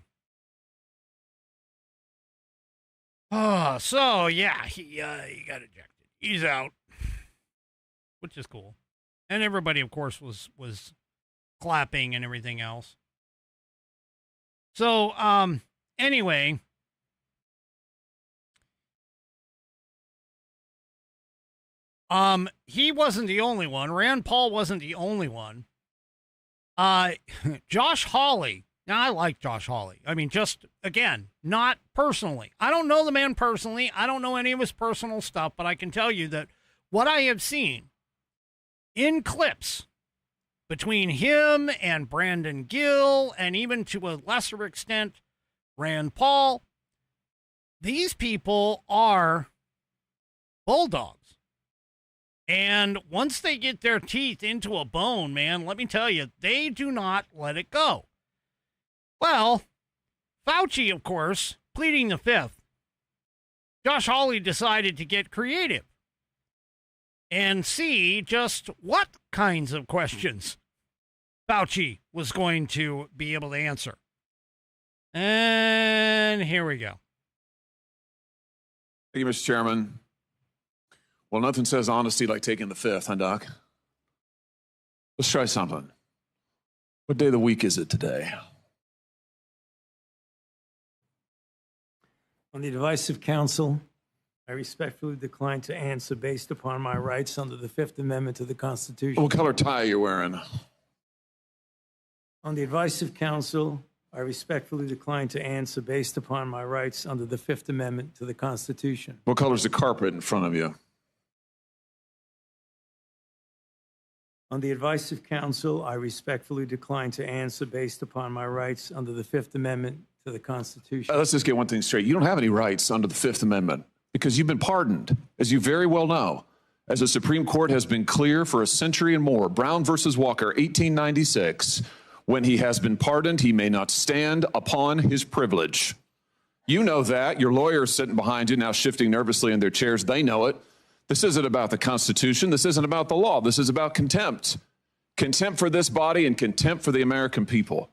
Oh, so yeah, he got ejected. He's out, which is cool, and everybody, of course, was clapping and everything else. So, anyway, he wasn't the only one. Rand Paul wasn't the only one. Josh Hawley. Now, I like Josh Hawley. I mean, just, again, not personally. I don't know the man personally. I don't know any of his personal stuff, but I can tell you that what I have seen in clips between him and Brandon Gill, and even to a lesser extent, Rand Paul, these people are bulldogs. And once they get their teeth into a bone, man, let me tell you, they do not let it go. Well, Fauci, of course, pleading the fifth. Josh Hawley decided to get creative and see just what kinds of questions Fauci was going to be able to answer. And here we go. Thank you, Mr. Chairman. Well, nothing says honesty like taking the fifth, huh, Doc? Let's try something. What day of the week is it today? On the advice of counsel, I respectfully decline to answer based upon my rights under the Fifth Amendment to the Constitution. What color tie are you wearing? On the advice of counsel, I respectfully decline to answer based upon my rights under the Fifth Amendment to the Constitution. What color is the carpet in front of you? On the advice of counsel, I respectfully decline to answer based upon my rights under the Fifth Amendment to the Constitution. Let's just get one thing straight. You don't have any rights under the Fifth Amendment because you've been pardoned, as you very well know. As the Supreme Court has been clear for a century and more, Brown versus Walker, 1896, when he has been pardoned, he may not stand upon his privilege. You know that. Your lawyer is sitting behind you now shifting nervously in their chairs. They know it. This isn't about the Constitution. This isn't about the law. This is about contempt. Contempt for this body and contempt for the American people.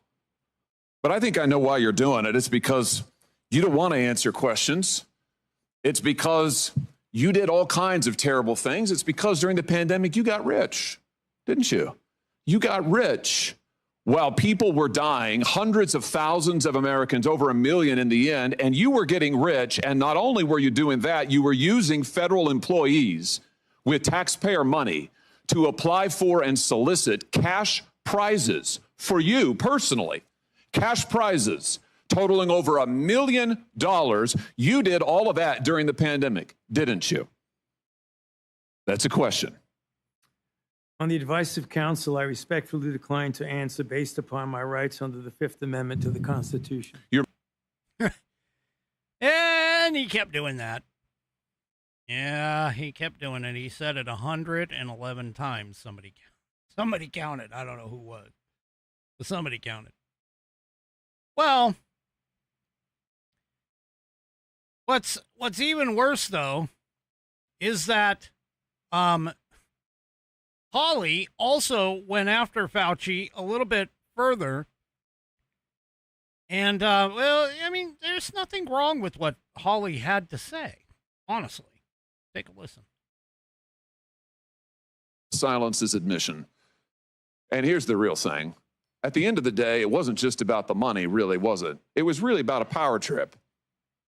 But I think I know why you're doing it. It's because You don't want to answer questions. It's because you did all kinds of terrible things. It's because during the pandemic, you got rich, didn't you? You got rich while people were dying, hundreds of thousands of Americans, over 1 million in the end, and you were getting rich. And not only were you doing that, you were using federal employees with taxpayer money to apply for and solicit cash prizes for you personally, cash prizes totaling over $1 million. You did all of that during the pandemic, didn't you? That's a question. On the advice of counsel, I respectfully decline to answer based upon my rights under the Fifth Amendment to the Constitution. And he kept doing that. Yeah, he kept doing it. He said it 111 times. Somebody counted. I don't know who was, but somebody counted. Well, what's even worse though is that Hawley also went after Fauci a little bit further. And, well, I mean, there's nothing wrong with what Hawley had to say, honestly. Take a listen. Silence is admission. And here's the real thing. At the end of the day, it wasn't just about the money, really, was it? It was really about a power trip.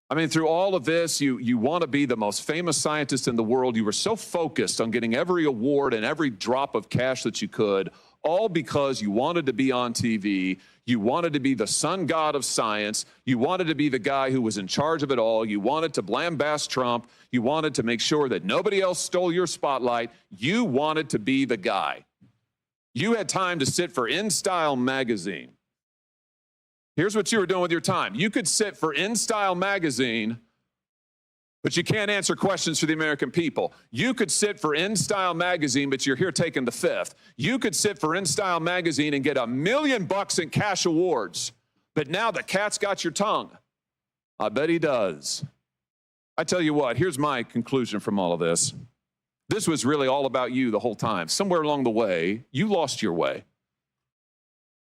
I mean, through all of this, you want to be the most famous scientist in the world. You were so focused on getting every award and every drop of cash that you could, all because you wanted to be on TV. You wanted to be the sun god of science. You wanted to be the guy who was in charge of it all. You wanted to lambast Trump. You wanted to make sure that nobody else stole your spotlight. You wanted to be the guy. You had time to sit for InStyle magazine. Here's what you were doing with your time. You could sit for InStyle magazine, but you can't answer questions for the American people. You could sit for InStyle magazine, but you're here taking the fifth. You could sit for InStyle magazine and get $1 million in cash awards, but now the cat's got your tongue. I bet he does. I tell you what, here's my conclusion from all of this. This was really all about you the whole time. Somewhere along the way, you lost your way.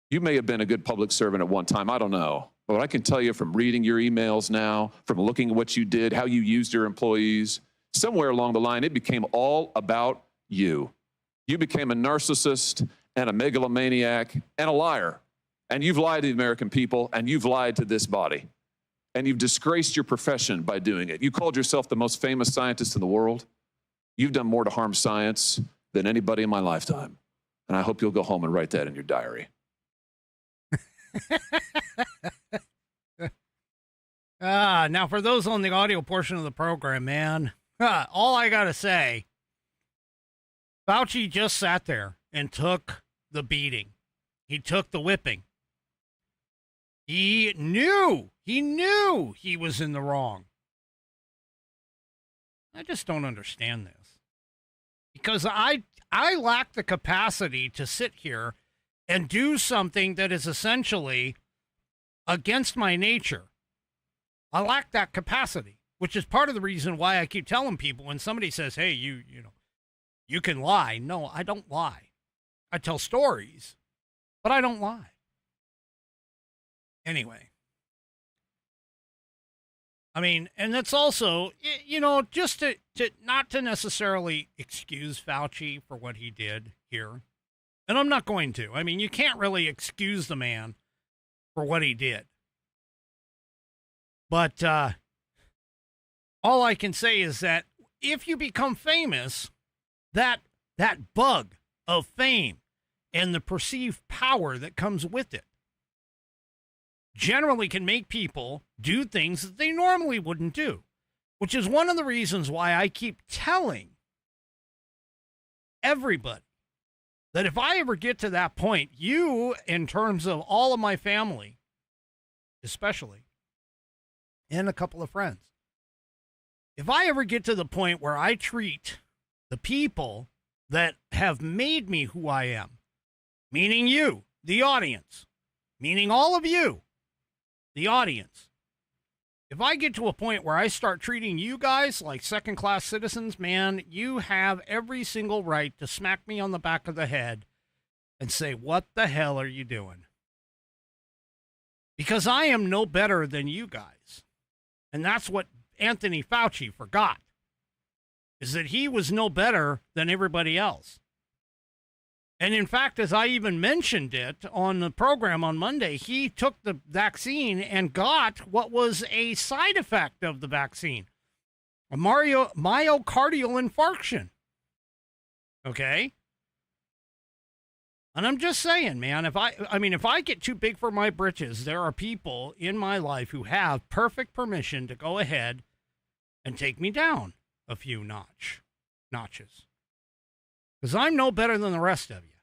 You may have been a good public servant at one time. I don't know. But I can tell you from reading your emails now, from looking at what you did, how you used your employees, somewhere along the line, it became all about you. You became a narcissist and a megalomaniac and a liar. And you've lied to the American people, and you've lied to this body. And you've disgraced your profession by doing it. You called yourself the most famous scientist in the world. You've done more to harm science than anybody in my lifetime. And I hope you'll go home and write that in your diary. Now for those on the audio portion of the program, man, all I gotta say, Fauci just sat there and took the beating. He took the whipping. He knew he was in the wrong. I just don't understand this, because I lack the capacity to sit here and do something that is essentially against my nature. I lack that capacity, which is part of the reason why I keep telling people when somebody says, hey, you can lie. No, I don't lie. I tell stories, but I don't lie. Anyway. I mean, and that's also, just to not to necessarily excuse Fauci for what he did here. And I'm not going to. I mean, you can't really excuse the man for what he did. But all I can say is that if you become famous, that bug of fame and the perceived power that comes with it generally can make people do things that they normally wouldn't do, which is one of the reasons why I keep telling everybody that if I ever get to that point, you, in terms of all of my family, especially, and a couple of friends, if I ever get to the point where I treat the people that have made me who I am, meaning you, the audience, meaning all of you, the audience, if I get to a point where I start treating you guys like second-class citizens, man, you have every single right to smack me on the back of the head and say, what the hell are you doing? Because I am no better than you guys. And that's what Anthony Fauci forgot, is that he was no better than everybody else. And in fact, as I even mentioned it on the program on Monday, he took the vaccine and got what was a side effect of the vaccine, a myocardial infarction. Okay? And I'm just saying, man, if I get too big for my britches, there are people in my life who have perfect permission to go ahead and take me down a few notches. Because I'm no better than the rest of you.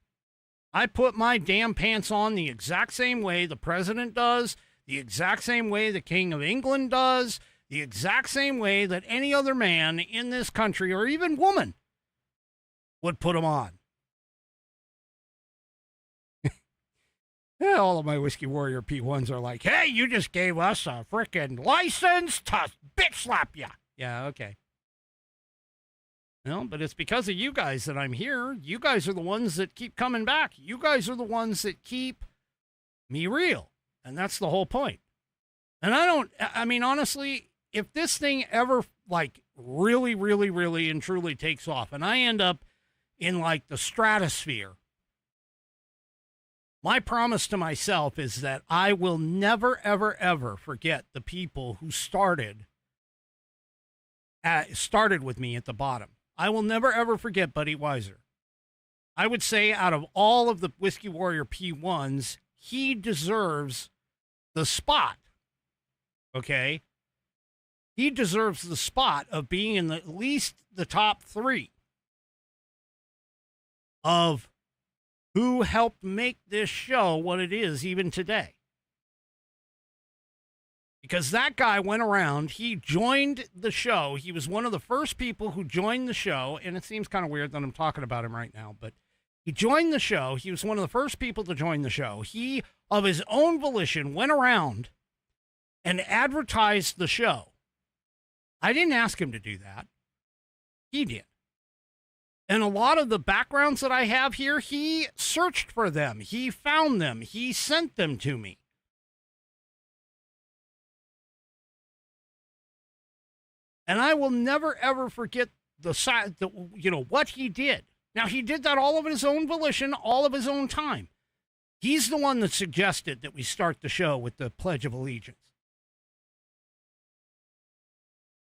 I put my damn pants on the exact same way the president does, the exact same way the King of England does, the exact same way that any other man in this country, or even woman, would put them on. Yeah, all of my Whiskey Warrior P1s are like, hey, you just gave us a frickin' license to bitch slap ya. Yeah, okay. No, but it's because of you guys that I'm here. You guys are the ones that keep coming back. You guys are the ones that keep me real. And that's the whole point. And I mean, honestly, if this thing ever, like, really, really, really and truly takes off, and I end up in, like, the stratosphere, my promise to myself is that I will never, ever, ever forget the people who started with me at the bottom. I will never, ever forget Buddy Weiser. I would say out of all of the Whiskey Warrior P1s, he deserves the spot. Okay? He deserves the spot of being in at least the top 3 of who helped make this show what it is even today. Because that guy went around, he joined the show. He was one of the first people who joined the show, and it seems kind of weird that I'm talking about him right now, but he joined the show. He was one of the first people to join the show. He, of his own volition, went around and advertised the show. I didn't ask him to do that. He did. And a lot of the backgrounds that I have here, he searched for them. He found them. He sent them to me. And I will never, ever forget what he did. Now, he did that all of his own volition, all of his own time. He's the one that suggested that we start the show with the Pledge of Allegiance.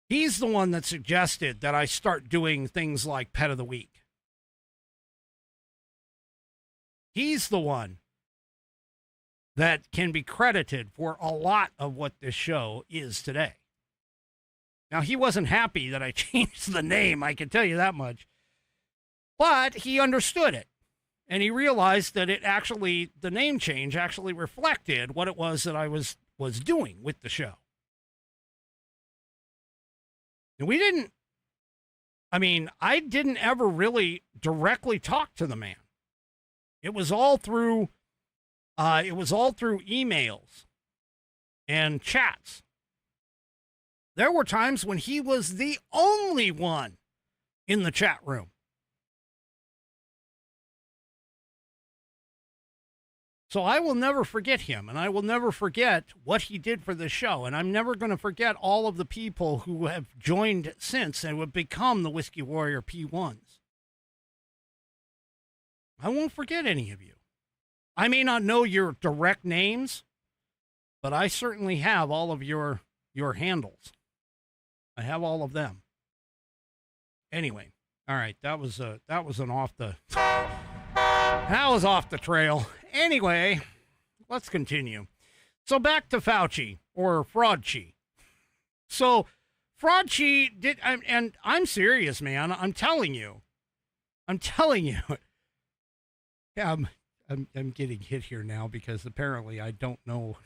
He's the one that suggested that I start doing things like Pet of the Week. He's the one that can be credited for a lot of what this show is today. Now, he wasn't happy that I changed the name, I can tell you that much. But he understood it. And he realized that the name change actually reflected what it was that I was doing with the show. And I didn't ever really directly talk to the man. It was all through emails and chats. There were times when he was the only one in the chat room. So I will never forget him, and I will never forget what he did for the show, and I'm never going to forget all of the people who have joined since and would become the Whiskey Warrior P1s. I won't forget any of you. I may not know your direct names, but I certainly have all of your handles. I have all of them. Anyway, all right, that was off the trail. Anyway, let's continue. So back to Fauci, or Fraudchi. So Fraudchi did, and I'm serious, man. I'm telling you. Yeah, I'm getting hit here now because apparently I don't know.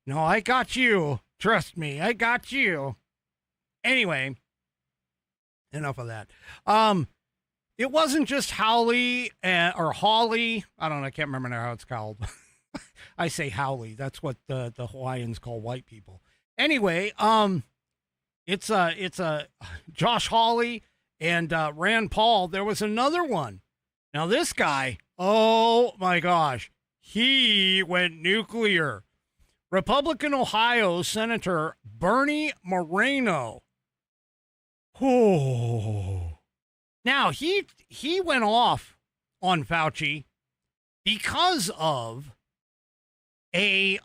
No, I got you. Trust me, I got you. Anyway, enough of that. It wasn't just Howley or Hawley. I don't know. I can't remember now how it's called. I say Howley. That's what the Hawaiians call white people. Anyway, it's Josh Hawley and Rand Paul. There was another one. Now this guy, oh my gosh, he went nuclear. Republican Ohio Senator Bernie Moreno. Oh. Now, he went off on Fauci because of a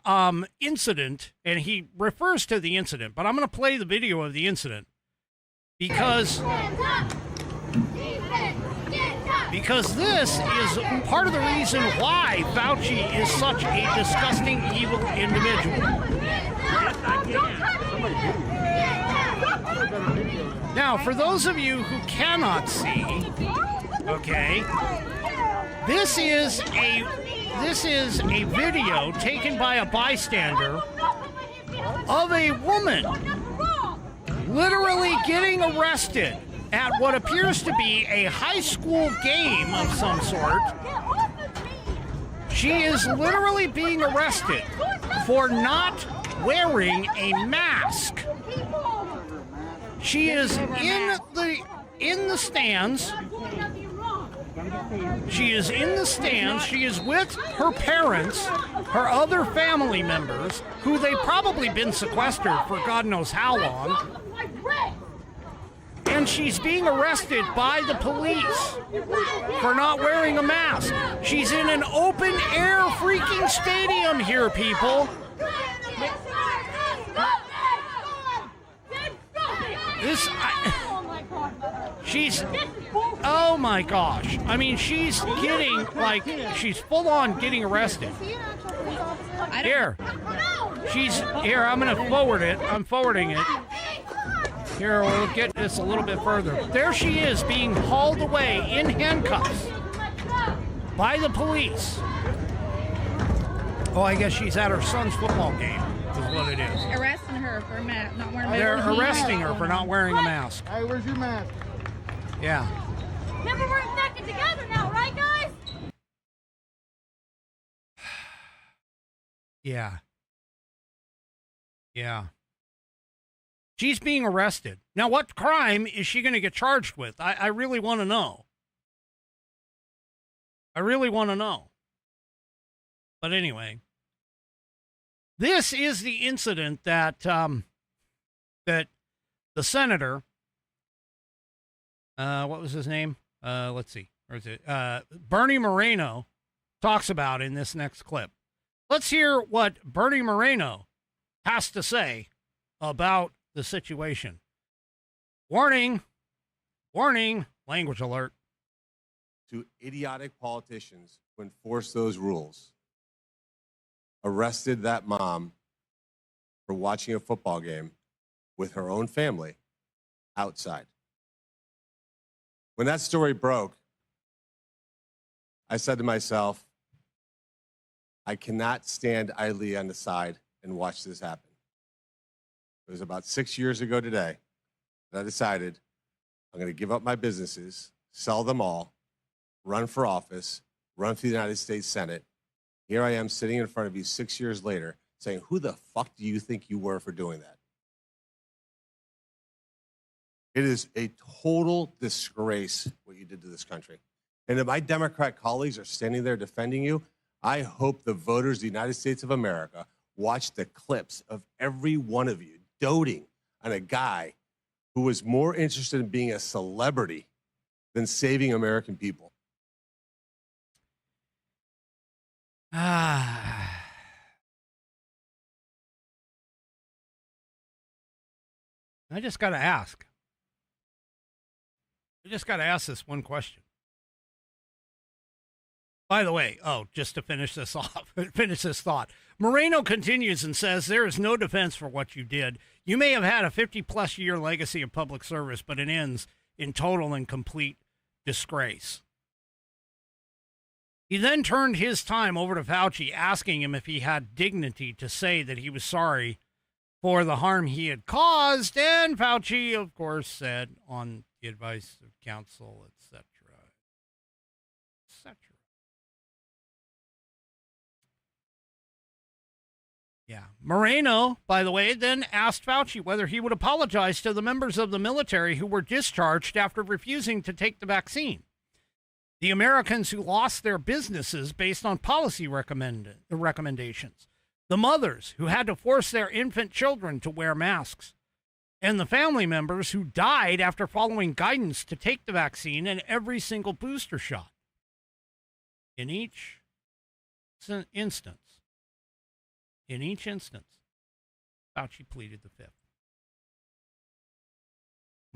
incident, and he refers to the incident, but I'm going to play the video of the incident because this is part of the reason why Fauci is such a disgusting, evil individual. Now, for those of you who cannot see, okay, this is a video taken by a bystander of a woman literally getting arrested at what appears to be a high school game of some sort. She is literally being arrested for not wearing a mask. She is in the stands. She is in the stands. She is with her parents, her other family members, who they've probably been sequestered for God knows how long. And she's being arrested by the police for not wearing a mask. She's in an open air freaking stadium here, people. Oh my gosh. I mean, she's getting, she's full on getting arrested. Here. Here, I'm going to forward it. I'm forwarding it. Here, we'll get this a little bit further. There she is being hauled away in handcuffs by the police. Oh, I guess she's at her son's football game, is what it is. Arresting her for not wearing a mask. They're arresting her for not wearing a mask. Hey, where's your mask? Yeah. Remember, we're infected together now, right, guys? Yeah. Yeah. She's being arrested. Now, what crime is she going to get charged with? I really want to know. I really want to know. But anyway, this is the incident that that the senator, what was his name? Let's see. Where is it? Bernie Moreno talks about in this next clip. Let's hear what Bernie Moreno has to say about the situation. Warning, warning, language alert. To idiotic politicians who enforce those rules, arrested that mom for watching a football game with her own family outside. When that story broke, I said to myself, I cannot stand idly on the side and watch this happen. It was about 6 years ago today that I decided I'm going to give up my businesses, sell them all, run for office, run for the United States Senate. Here I am sitting in front of you 6 years later saying, who the fuck do you think you were for doing that? It is a total disgrace what you did to this country. And if my Democrat colleagues are standing there defending you, I hope the voters of the United States of America watch the clips of every one of you doting on a guy who was more interested in being a celebrity than saving American people. I just got to ask. I just got to ask this one question. By the way, just to finish this off, finish this thought. Moreno continues and says, there is no defense for what you did. You may have had a 50-plus year legacy of public service, but it ends in total and complete disgrace. He then turned his time over to Fauci, asking him if he had dignity to say that he was sorry for the harm he had caused, and Fauci, of course, said, on the advice of counsel, etc., etc. Yeah. Moreno, by the way, then asked Fauci whether he would apologize to the members of the military who were discharged after refusing to take the vaccine. The Americans who lost their businesses based on policy recommendations. the mothers who had to force their infant children to wear masks, and the family members who died after following guidance to take the vaccine and every single booster shot. In each instance, Fauci pleaded the fifth.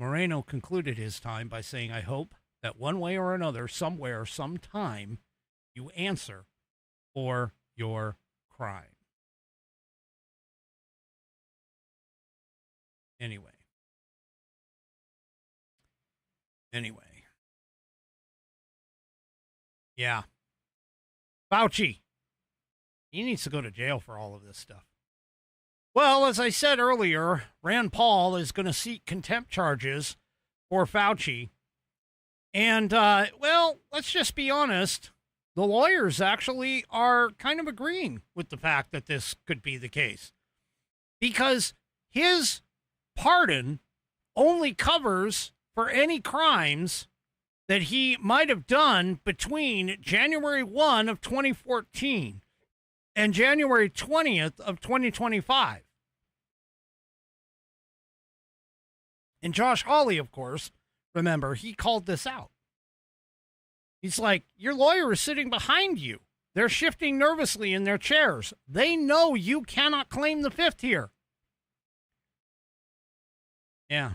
Moreno concluded his time by saying, I hope that one way or another, somewhere, sometime, you answer for your crime. Anyway. Yeah. Fauci. He needs to go to jail for all of this stuff. Well, as I said earlier, Rand Paul is going to seek contempt charges for Fauci. And, well, let's just be honest. The lawyers actually are kind of agreeing with the fact that this could be the case. Because his pardon only covers for any crimes that he might have done between January 1 of 2014 and January 20th of 2025. And Josh Hawley, of course, remember, he called this out. He's like, your lawyer is sitting behind you. They're shifting nervously in their chairs. They know you cannot claim the fifth here. Yeah.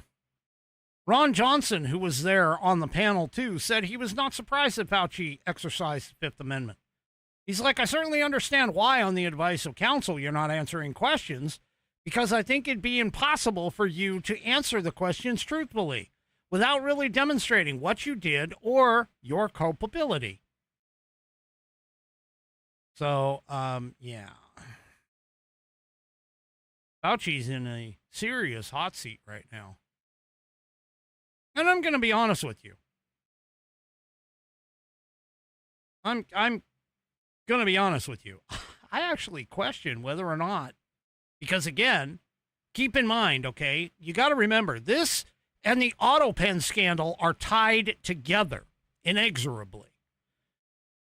Ron Johnson, who was there on the panel too, said he was not surprised that Fauci exercised the Fifth Amendment. He's like, I certainly understand why on the advice of counsel you're not answering questions, because I think it'd be impossible for you to answer the questions truthfully without really demonstrating what you did or your culpability. So, yeah. Fauci's in a serious hot seat right now. And I'm going to be honest with you. I'm going to be honest with you. I actually question whether or not, because again, keep in mind, okay, you got to remember this and the auto pen scandal are tied together inexorably.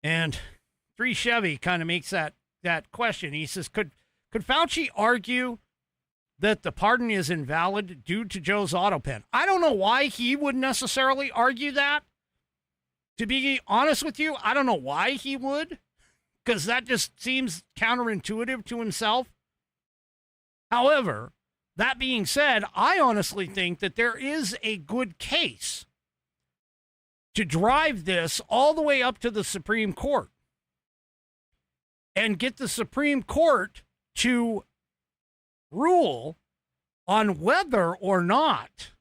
And 3 Chevy kind of makes that question. He says, could Fauci argue that the pardon is invalid due to Joe's auto pen? I don't know why he would necessarily argue that. To be honest with you, I don't know why he would, because that just seems counterintuitive to himself. However, that being said, I honestly think that there is a good case to drive this all the way up to the Supreme Court and get the Supreme Court to rule on whether or not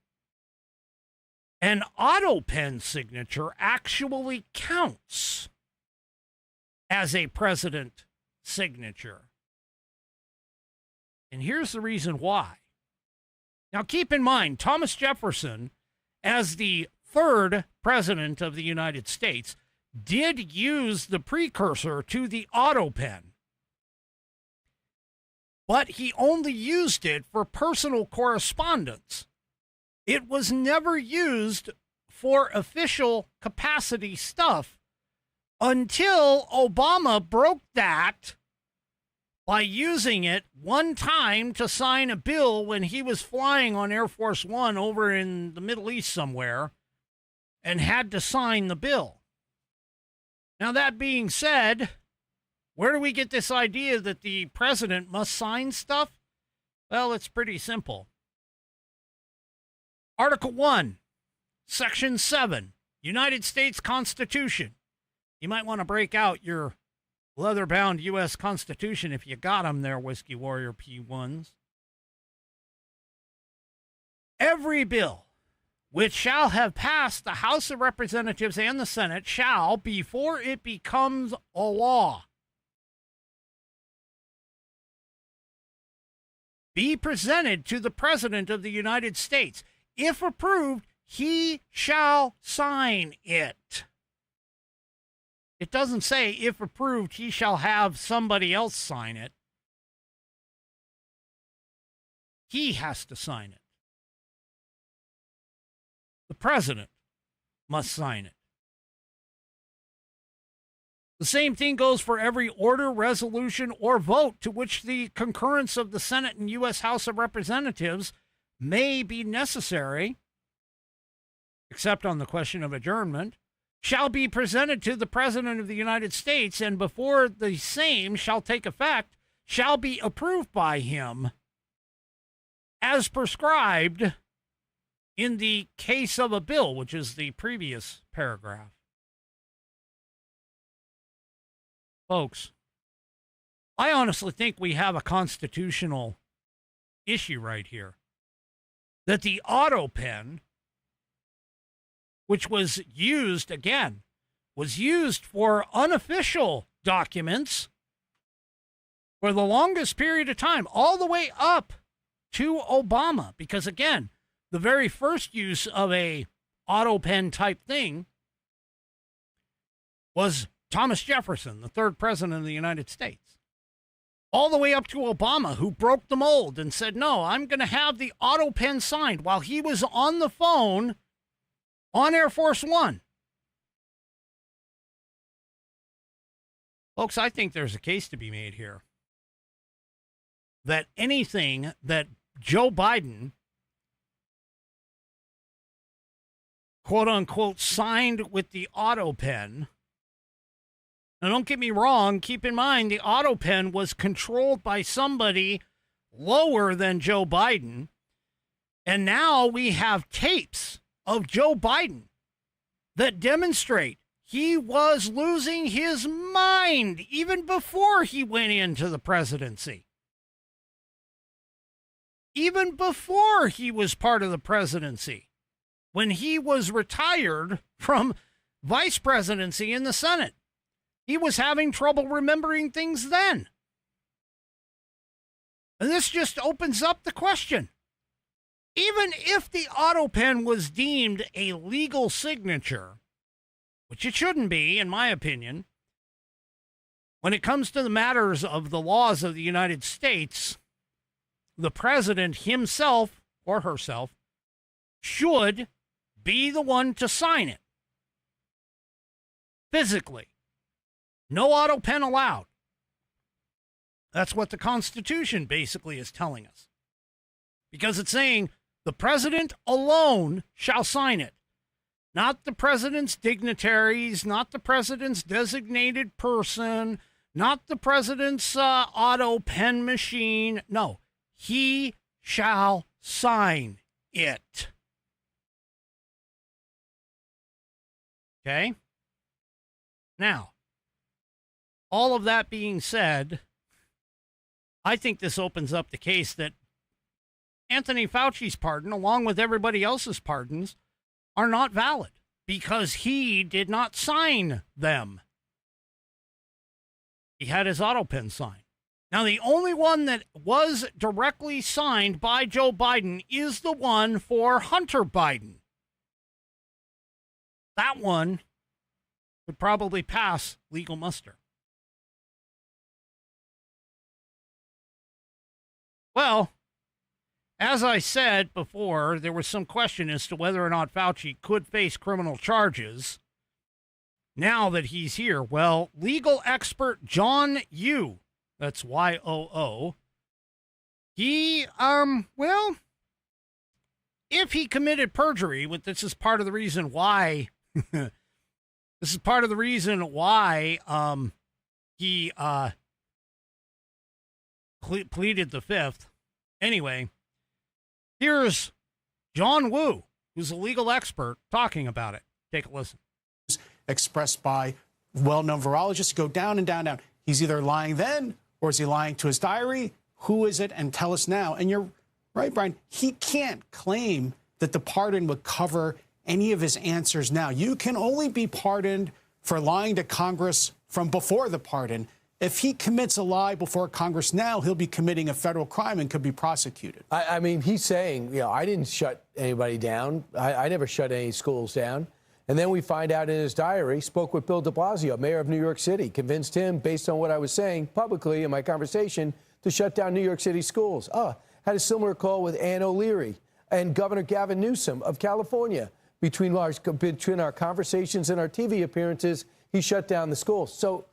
an auto pen signature actually counts as a president signature. And here's the reason why. Now, keep in mind, Thomas Jefferson, as the 3rd president of the United States, did use the precursor to the auto pen. But he only used it for personal correspondence. It was never used for official capacity stuff until Obama broke that by using it one time to sign a bill when he was flying on Air Force One over in the Middle East somewhere and had to sign the bill. Now, that being said, where do we get this idea that the president must sign stuff? Well, it's pretty simple. Article 1, Section 7, United States Constitution. You might want to break out your leather-bound U.S. Constitution if you got them there, Whiskey Warrior P1s. Every bill which shall have passed the House of Representatives and the Senate shall, before it becomes a law, be presented to the President of the United States. If approved, he shall sign it. It doesn't say, if approved, he shall have somebody else sign it. He has to sign it. The president must sign it. The same thing goes for every order, resolution, or vote to which the concurrence of the Senate and U.S. House of Representatives may be necessary, except on the question of adjournment, shall be presented to the President of the United States, and before the same shall take effect, shall be approved by him as prescribed in the case of a bill, which is the previous paragraph. Folks, I honestly think we have a constitutional issue right here. That the auto pen, which was used, again, was used for unofficial documents for the longest period of time, all the way up to Obama. Because, again, the very first use of a auto pen type thing was Thomas Jefferson, the third president of the United States, all the way up to Obama, who broke the mold and said, no, I'm going to have the auto pen signed while he was on the phone on Air Force One. Folks, I think there's a case to be made here that anything that Joe Biden, quote unquote, signed with the auto pen. Now, don't get me wrong. Keep in mind, the auto pen was controlled by somebody lower than Joe Biden. And now we have tapes of Joe Biden that demonstrate he was losing his mind even before he went into the presidency. Even before he was part of the presidency, when he was retired from vice presidency in the Senate. He was having trouble remembering things then. And this just opens up the question. Even if the auto pen was deemed a legal signature, which it shouldn't be, in my opinion, when it comes to the matters of the laws of the United States, the president himself or herself should be the one to sign it. Physically. No auto pen allowed. That's what the Constitution basically is telling us. Because it's saying the president alone shall sign it. Not the president's dignitaries, not the president's designated person, not the president's auto pen machine. No, he shall sign it. Okay? Now, all of that being said, I think this opens up the case that Anthony Fauci's pardon, along with everybody else's pardons, are not valid because he did not sign them. He had his auto pen signed. Now, the only one that was directly signed by Joe Biden is the one for Hunter Biden. That one would probably pass legal muster. Well, as I said before, there was some question as to whether or not Fauci could face criminal charges now that he's here. Well, legal expert John Yoo, that's Y-O-O, he, if he committed perjury, this is part of the reason why, he pleaded the fifth. Anyway, here's John Woo, who's a legal expert, talking about it. Take a listen. Expressed by well-known virologists go down and down, down. He's either lying then, or is he lying to his diary? Who is it? And tell us now. And you're right, Brian. He can't claim that the pardon would cover any of his answers now. You can only be pardoned for lying to Congress from before the pardon. If he commits a lie before Congress now, he'll be committing a federal crime and could be prosecuted. I mean, he's saying, I didn't shut anybody down. I never shut any schools down. And then we find out in his diary, spoke with Bill de Blasio, mayor of New York City, convinced him, based on what I was saying publicly in my conversation, to shut down New York City schools. Had a similar call with Ann O'Leary and Governor Gavin Newsom of California. Between our conversations and our TV appearances, he shut down the schools. So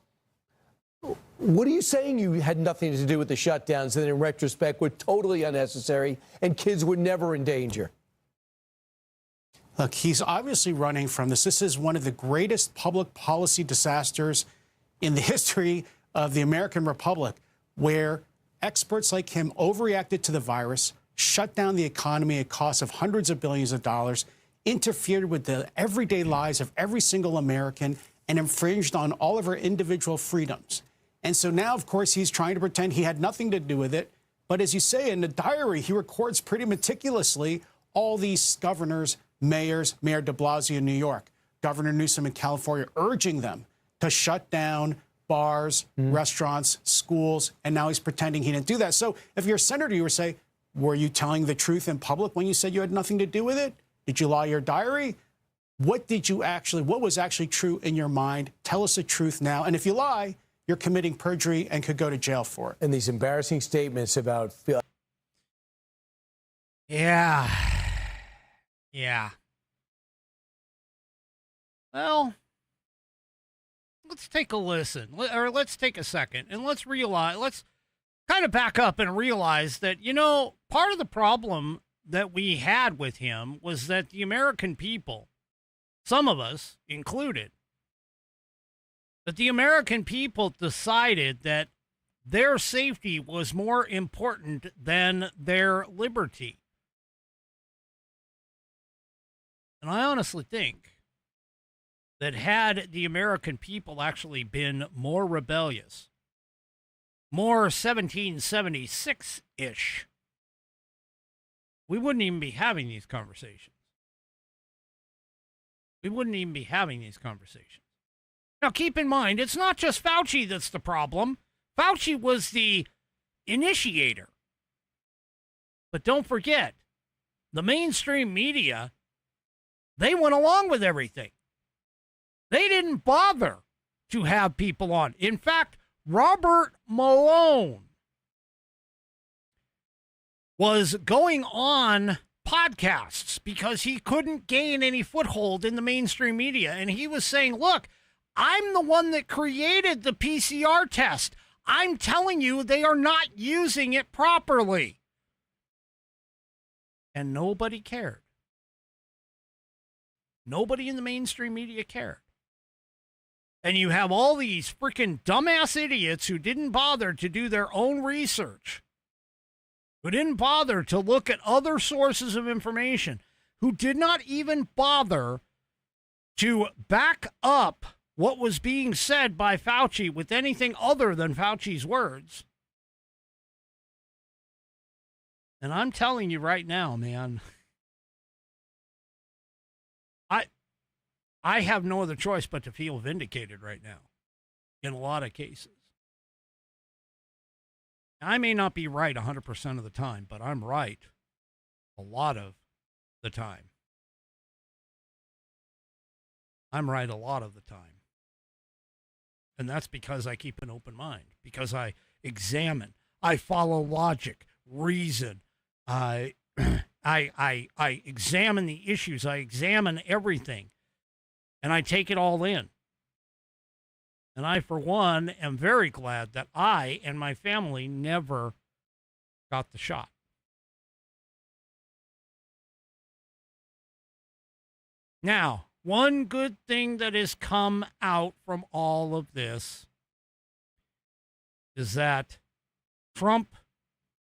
What are you saying? You had nothing to do with the shutdowns and in retrospect were totally unnecessary and kids were never in danger? Look, he's obviously running from this. This is one of the greatest public policy disasters in the history of the American Republic, where experts like him overreacted to the virus, shut down the economy at costs of hundreds of billions of dollars, interfered with the everyday lives of every single American, and infringed on all of our individual freedoms. And so now, of course, he's trying to pretend he had nothing to do with it. But as you say, in the diary, he records pretty meticulously all these governors, mayors, Mayor de Blasio in New York, Governor Newsom in California, urging them to shut down bars, restaurants, schools, and now he's pretending he didn't do that. So if you're a senator, you would say, were you telling the truth in public when you said you had nothing to do with it? Did you lie your diary? What was actually true in your mind? Tell us the truth now. And if you lie, you're committing perjury and could go to jail for it. And these embarrassing statements about... Yeah. Well, let's take a listen, or let's take a second, and let's kind of back up and realize that, part of the problem that we had with him was that the American people, some of us included, that the American people decided that their safety was more important than their liberty. And I honestly think that had the American people actually been more rebellious, more 1776-ish, we wouldn't even be having these conversations. Now, keep in mind, it's not just Fauci that's the problem. Fauci was the initiator. But don't forget, the mainstream media, they went along with everything. They didn't bother to have people on. In fact, Robert Malone was going on podcasts because he couldn't gain any foothold in the mainstream media. And he was saying, look, I'm the one that created the PCR test. I'm telling you, they are not using it properly. And nobody cared. Nobody in the mainstream media cared. And you have all these freaking dumbass idiots who didn't bother to do their own research, who didn't bother to look at other sources of information, who did not even bother to back up what was being said by Fauci with anything other than Fauci's words. And I'm telling you right now, man, I have no other choice but to feel vindicated right now in a lot of cases. I may not be right 100% of the time, but I'm right a lot of the time. I'm right a lot of the time. And that's because I keep an open mind, because I examine, I follow logic, reason. I examine the issues. I examine everything. And I take it all in. And I, for one, am very glad that I and my family never got the shot. Now, one good thing that has come out from all of this is that Trump,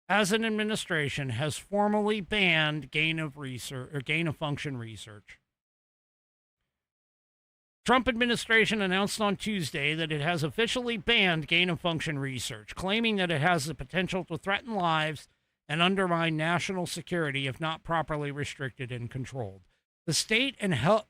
as an administration, has formally banned gain of function research. Trump administration announced on Tuesday that it has officially banned gain-of-function research, claiming that it has the potential to threaten lives and undermine national security if not properly restricted and controlled. The state and Health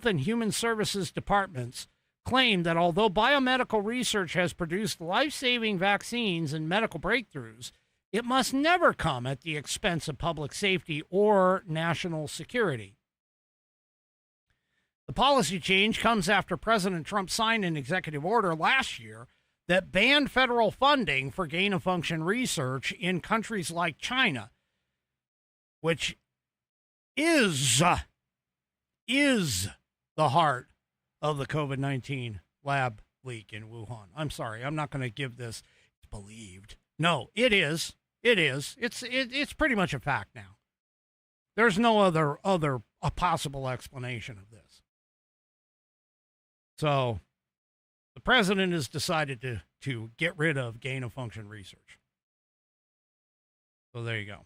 and Human Services departments claim that although biomedical research has produced life-saving vaccines and medical breakthroughs, it must never come at the expense of public safety or national security. The policy change comes after President Trump signed an executive order last year that banned federal funding for gain-of-function research in countries like China, which is the heart of the COVID-19 lab leak in Wuhan. I'm sorry. I'm not going to give this believed. No, it is. It is. It's pretty much a fact now. There's no other a possible explanation of this. So the president has decided to get rid of gain-of-function research. So there you go.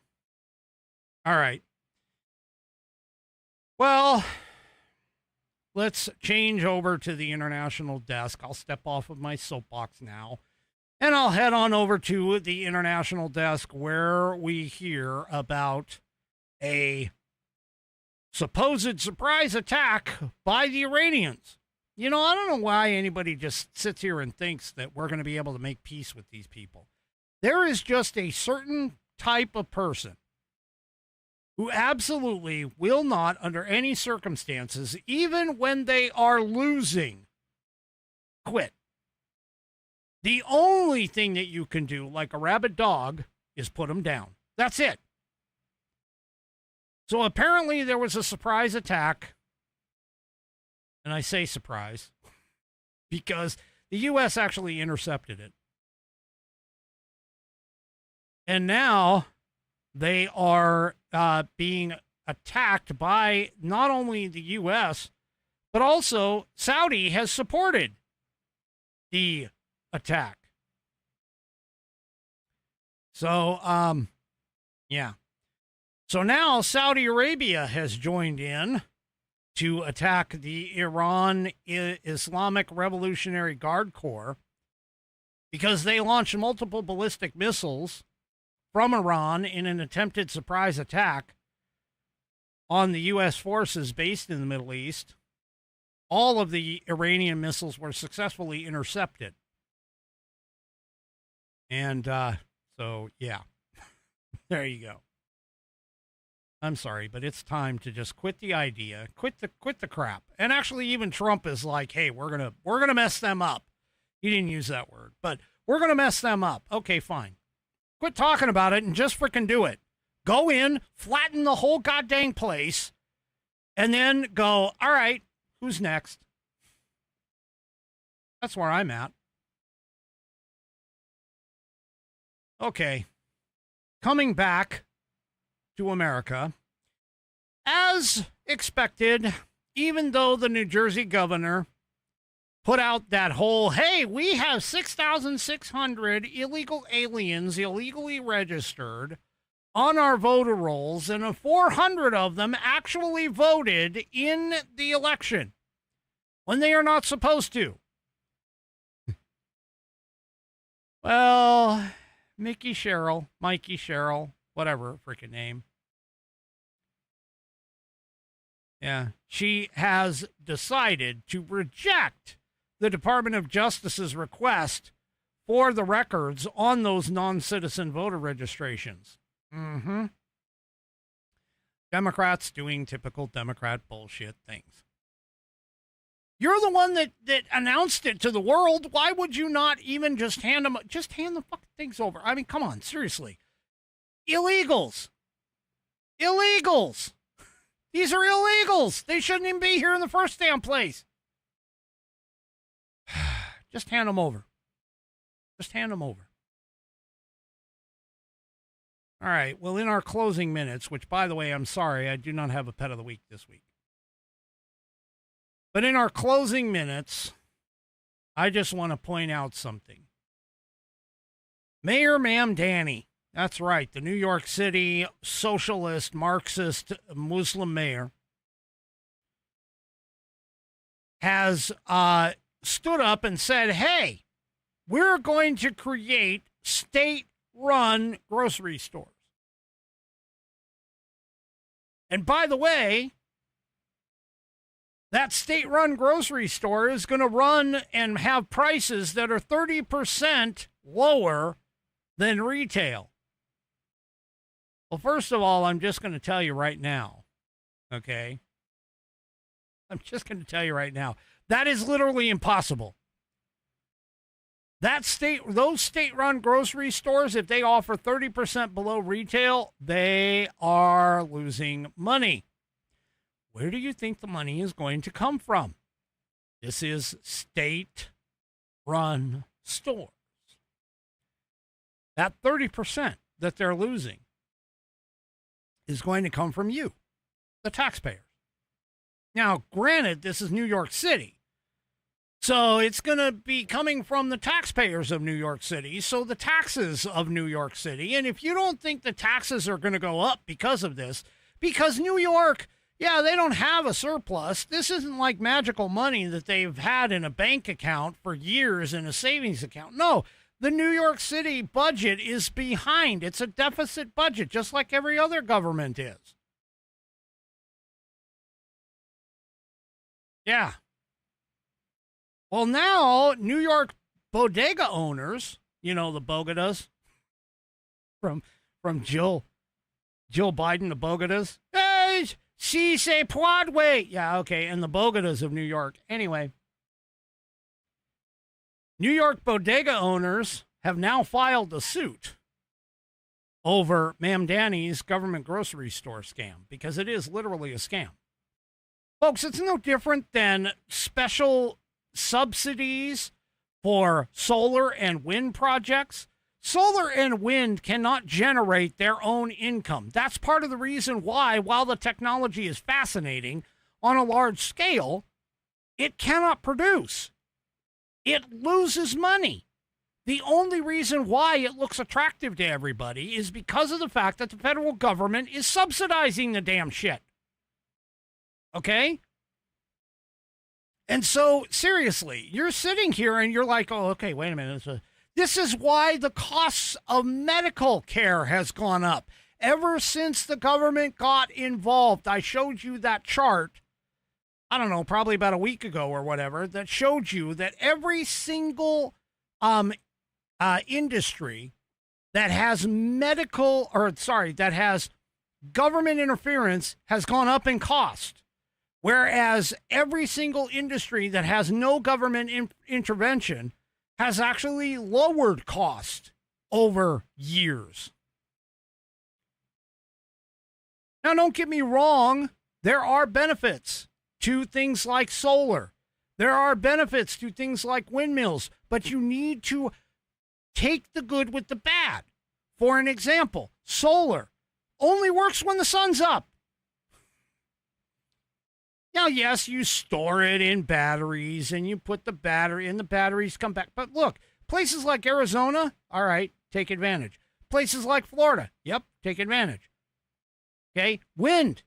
All right. Well, let's change over to the international desk. I'll step off of my soapbox now, and I'll head on over to the international desk where we hear about a supposed surprise attack by the Iranians. You know, I don't know why anybody just sits here and thinks that we're going to be able to make peace with these people. There is just a certain type of person who absolutely will not, under any circumstances, even when they are losing, quit. The only thing that you can do, like a rabid dog, is put them down. That's it. So apparently there was a surprise attack. And I say surprise because the U.S. actually intercepted it. And now they are being attacked by not only the U.S., but also Saudi has supported the attack. So, yeah. So now Saudi Arabia has joined in to attack the Iran Islamic Revolutionary Guard Corps because they launched multiple ballistic missiles from Iran in an attempted surprise attack on the U.S. forces based in the Middle East. All of the Iranian missiles were successfully intercepted. And so, yeah, there you go. I'm sorry, but it's time to just quit the idea, quit the crap. And actually, even Trump is like, "Hey, we're gonna mess them up." He didn't use that word, but we're gonna mess them up. Okay, fine. Quit talking about it and just frickin' do it. Go in, flatten the whole goddamn place, and then go, all right, who's next? That's where I'm at. Okay. Coming back to America, as expected, even though the New Jersey governor put out that whole, hey, we have 6,600 illegal aliens illegally registered on our voter rolls, and 400 of them actually voted in the election when they are not supposed to. Well, Mikey Sherrill, whatever freaking name. Yeah, she has decided to reject the Department of Justice's request for the records on those non-citizen voter registrations. Mm-hmm. Democrats doing typical Democrat bullshit things. You're the one that announced it to the world. Why would you not even just hand the fucking things over? I mean, come on, seriously. Illegals. These are illegals. They shouldn't even be here in the first damn place. Just hand them over. All right. Well, in our closing minutes, which, by the way, I'm sorry, I do not have a pet of the week this week. But in our closing minutes, I just want to point out something. Mayor Mamdani, that's right, the New York City socialist, Marxist, Muslim mayor, has stood up and said, hey, we're going to create state-run grocery stores. And by the way, that state-run grocery store is going to run and have prices that are 30% lower than retail. Well, first of all, I'm just going to tell you right now, okay? That is literally impossible. Those state-run grocery stores, if they offer 30% below retail, they are losing money. Where do you think the money is going to come from? This is state run stores. That 30% that they're losing is going to come from you, the taxpayers. Now, granted, this is New York City, so it's going to be coming from the taxpayers of New York City, so the taxes of New York City. And if you don't think the taxes are going to go up because of this, because New York, yeah, they don't have a surplus. This isn't like magical money that they've had in a bank account for years in a savings account. No, the New York City budget is behind. It's a deficit budget, just like every other government is. Yeah. Well, now New York bodega owners, you know, the bodegas from Jill Biden, the bodegas. Hey, she say Broadway. Yeah, okay, and the bodegas of New York. Anyway, New York bodega owners have now filed a suit over Ma'am Danny's government grocery store scam, because it is literally a scam. Folks, it's no different than special subsidies for solar and wind projects. Solar and wind cannot generate their own income. That's part of the reason why, while the technology is fascinating on a large scale, it cannot produce. It loses money. The only reason why it looks attractive to everybody is because of the fact that the federal government is subsidizing the damn shit. Okay? And so, seriously, you're sitting here and you're like, oh, okay, wait a minute. This is why the costs of medical care has gone up. Ever since the government got involved, I showed you that chart, I don't know, probably about a week ago or whatever, that showed you that every single industry that has that has government interference has gone up in cost. Whereas every single industry that has no government intervention has actually lowered cost over years. Now, don't get me wrong. There are benefits to things like solar. There are benefits to things like windmills, but you need to take the good with the bad. For an example, solar only works when the sun's up. Now, yes, you store it in batteries and you put the battery and the batteries come back. But look, places like Arizona, all right, take advantage. Places like Florida, yep, take advantage. Okay, wind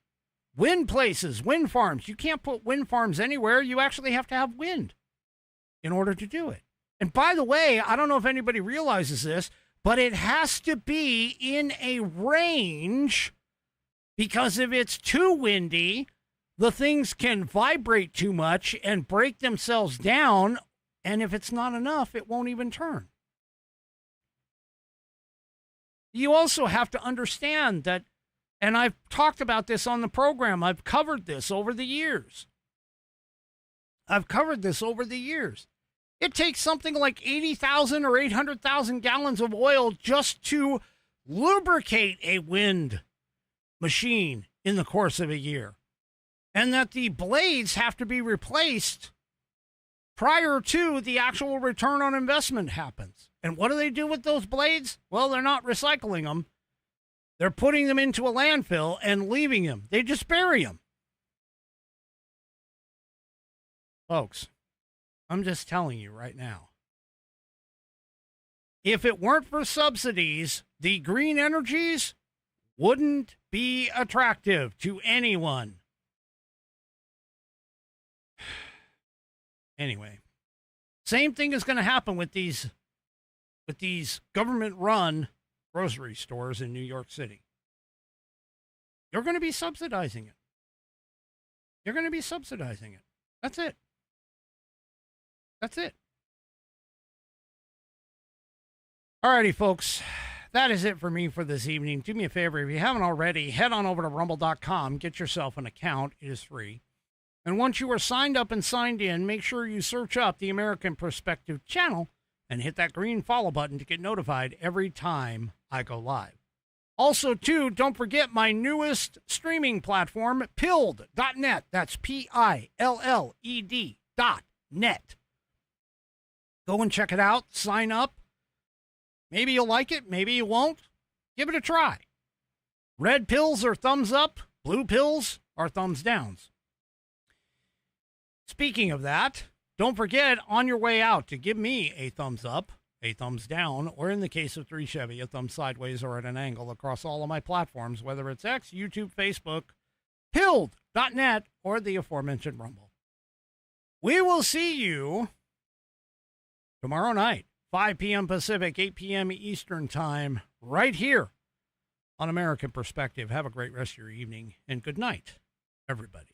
places, wind farms. You can't put wind farms anywhere. You actually have to have wind in order to do it. And by the way, I don't know if anybody realizes this, but it has to be in a range, because if it's too windy, the things can vibrate too much and break themselves down, and if it's not enough, it won't even turn. You also have to understand that, and I've talked about this on the program, I've covered this over the years. It takes something like 80,000 or 800,000 gallons of oil just to lubricate a wind machine in the course of a year. And that the blades have to be replaced prior to the actual return on investment happens. And what do they do with those blades? Well, they're not recycling them. They're putting them into a landfill and leaving them. They just bury them. Folks, I'm just telling you right now. If it weren't for subsidies, the green energies wouldn't be attractive to anyone. Anyway, same thing is going to happen with these government-run grocery stores in New York City. You're going to be subsidizing it. That's it. Alrighty, folks. That is it for me for this evening. Do me a favor, if you haven't already, head on over to rumble.com, get yourself an account. It is free. And once you are signed up and signed in, make sure you search up the American Perspective channel and hit that green follow button to get notified every time I go live. Also, too, don't forget my newest streaming platform, pilled.net. That's PILLED.net. Go and check it out. Sign up. Maybe you'll like it. Maybe you won't. Give it a try. Red pills are thumbs up. Blue pills are thumbs downs. Speaking of that, don't forget on your way out to give me a thumbs up, a thumbs down, or in the case of 3 Chevy, a thumb sideways or at an angle across all of my platforms, whether it's X, YouTube, Facebook, Pilled.net, or the aforementioned Rumble. We will see you tomorrow night, 5 p.m. Pacific, 8 p.m. Eastern Time, right here on American Perspective. Have a great rest of your evening, and good night, everybody.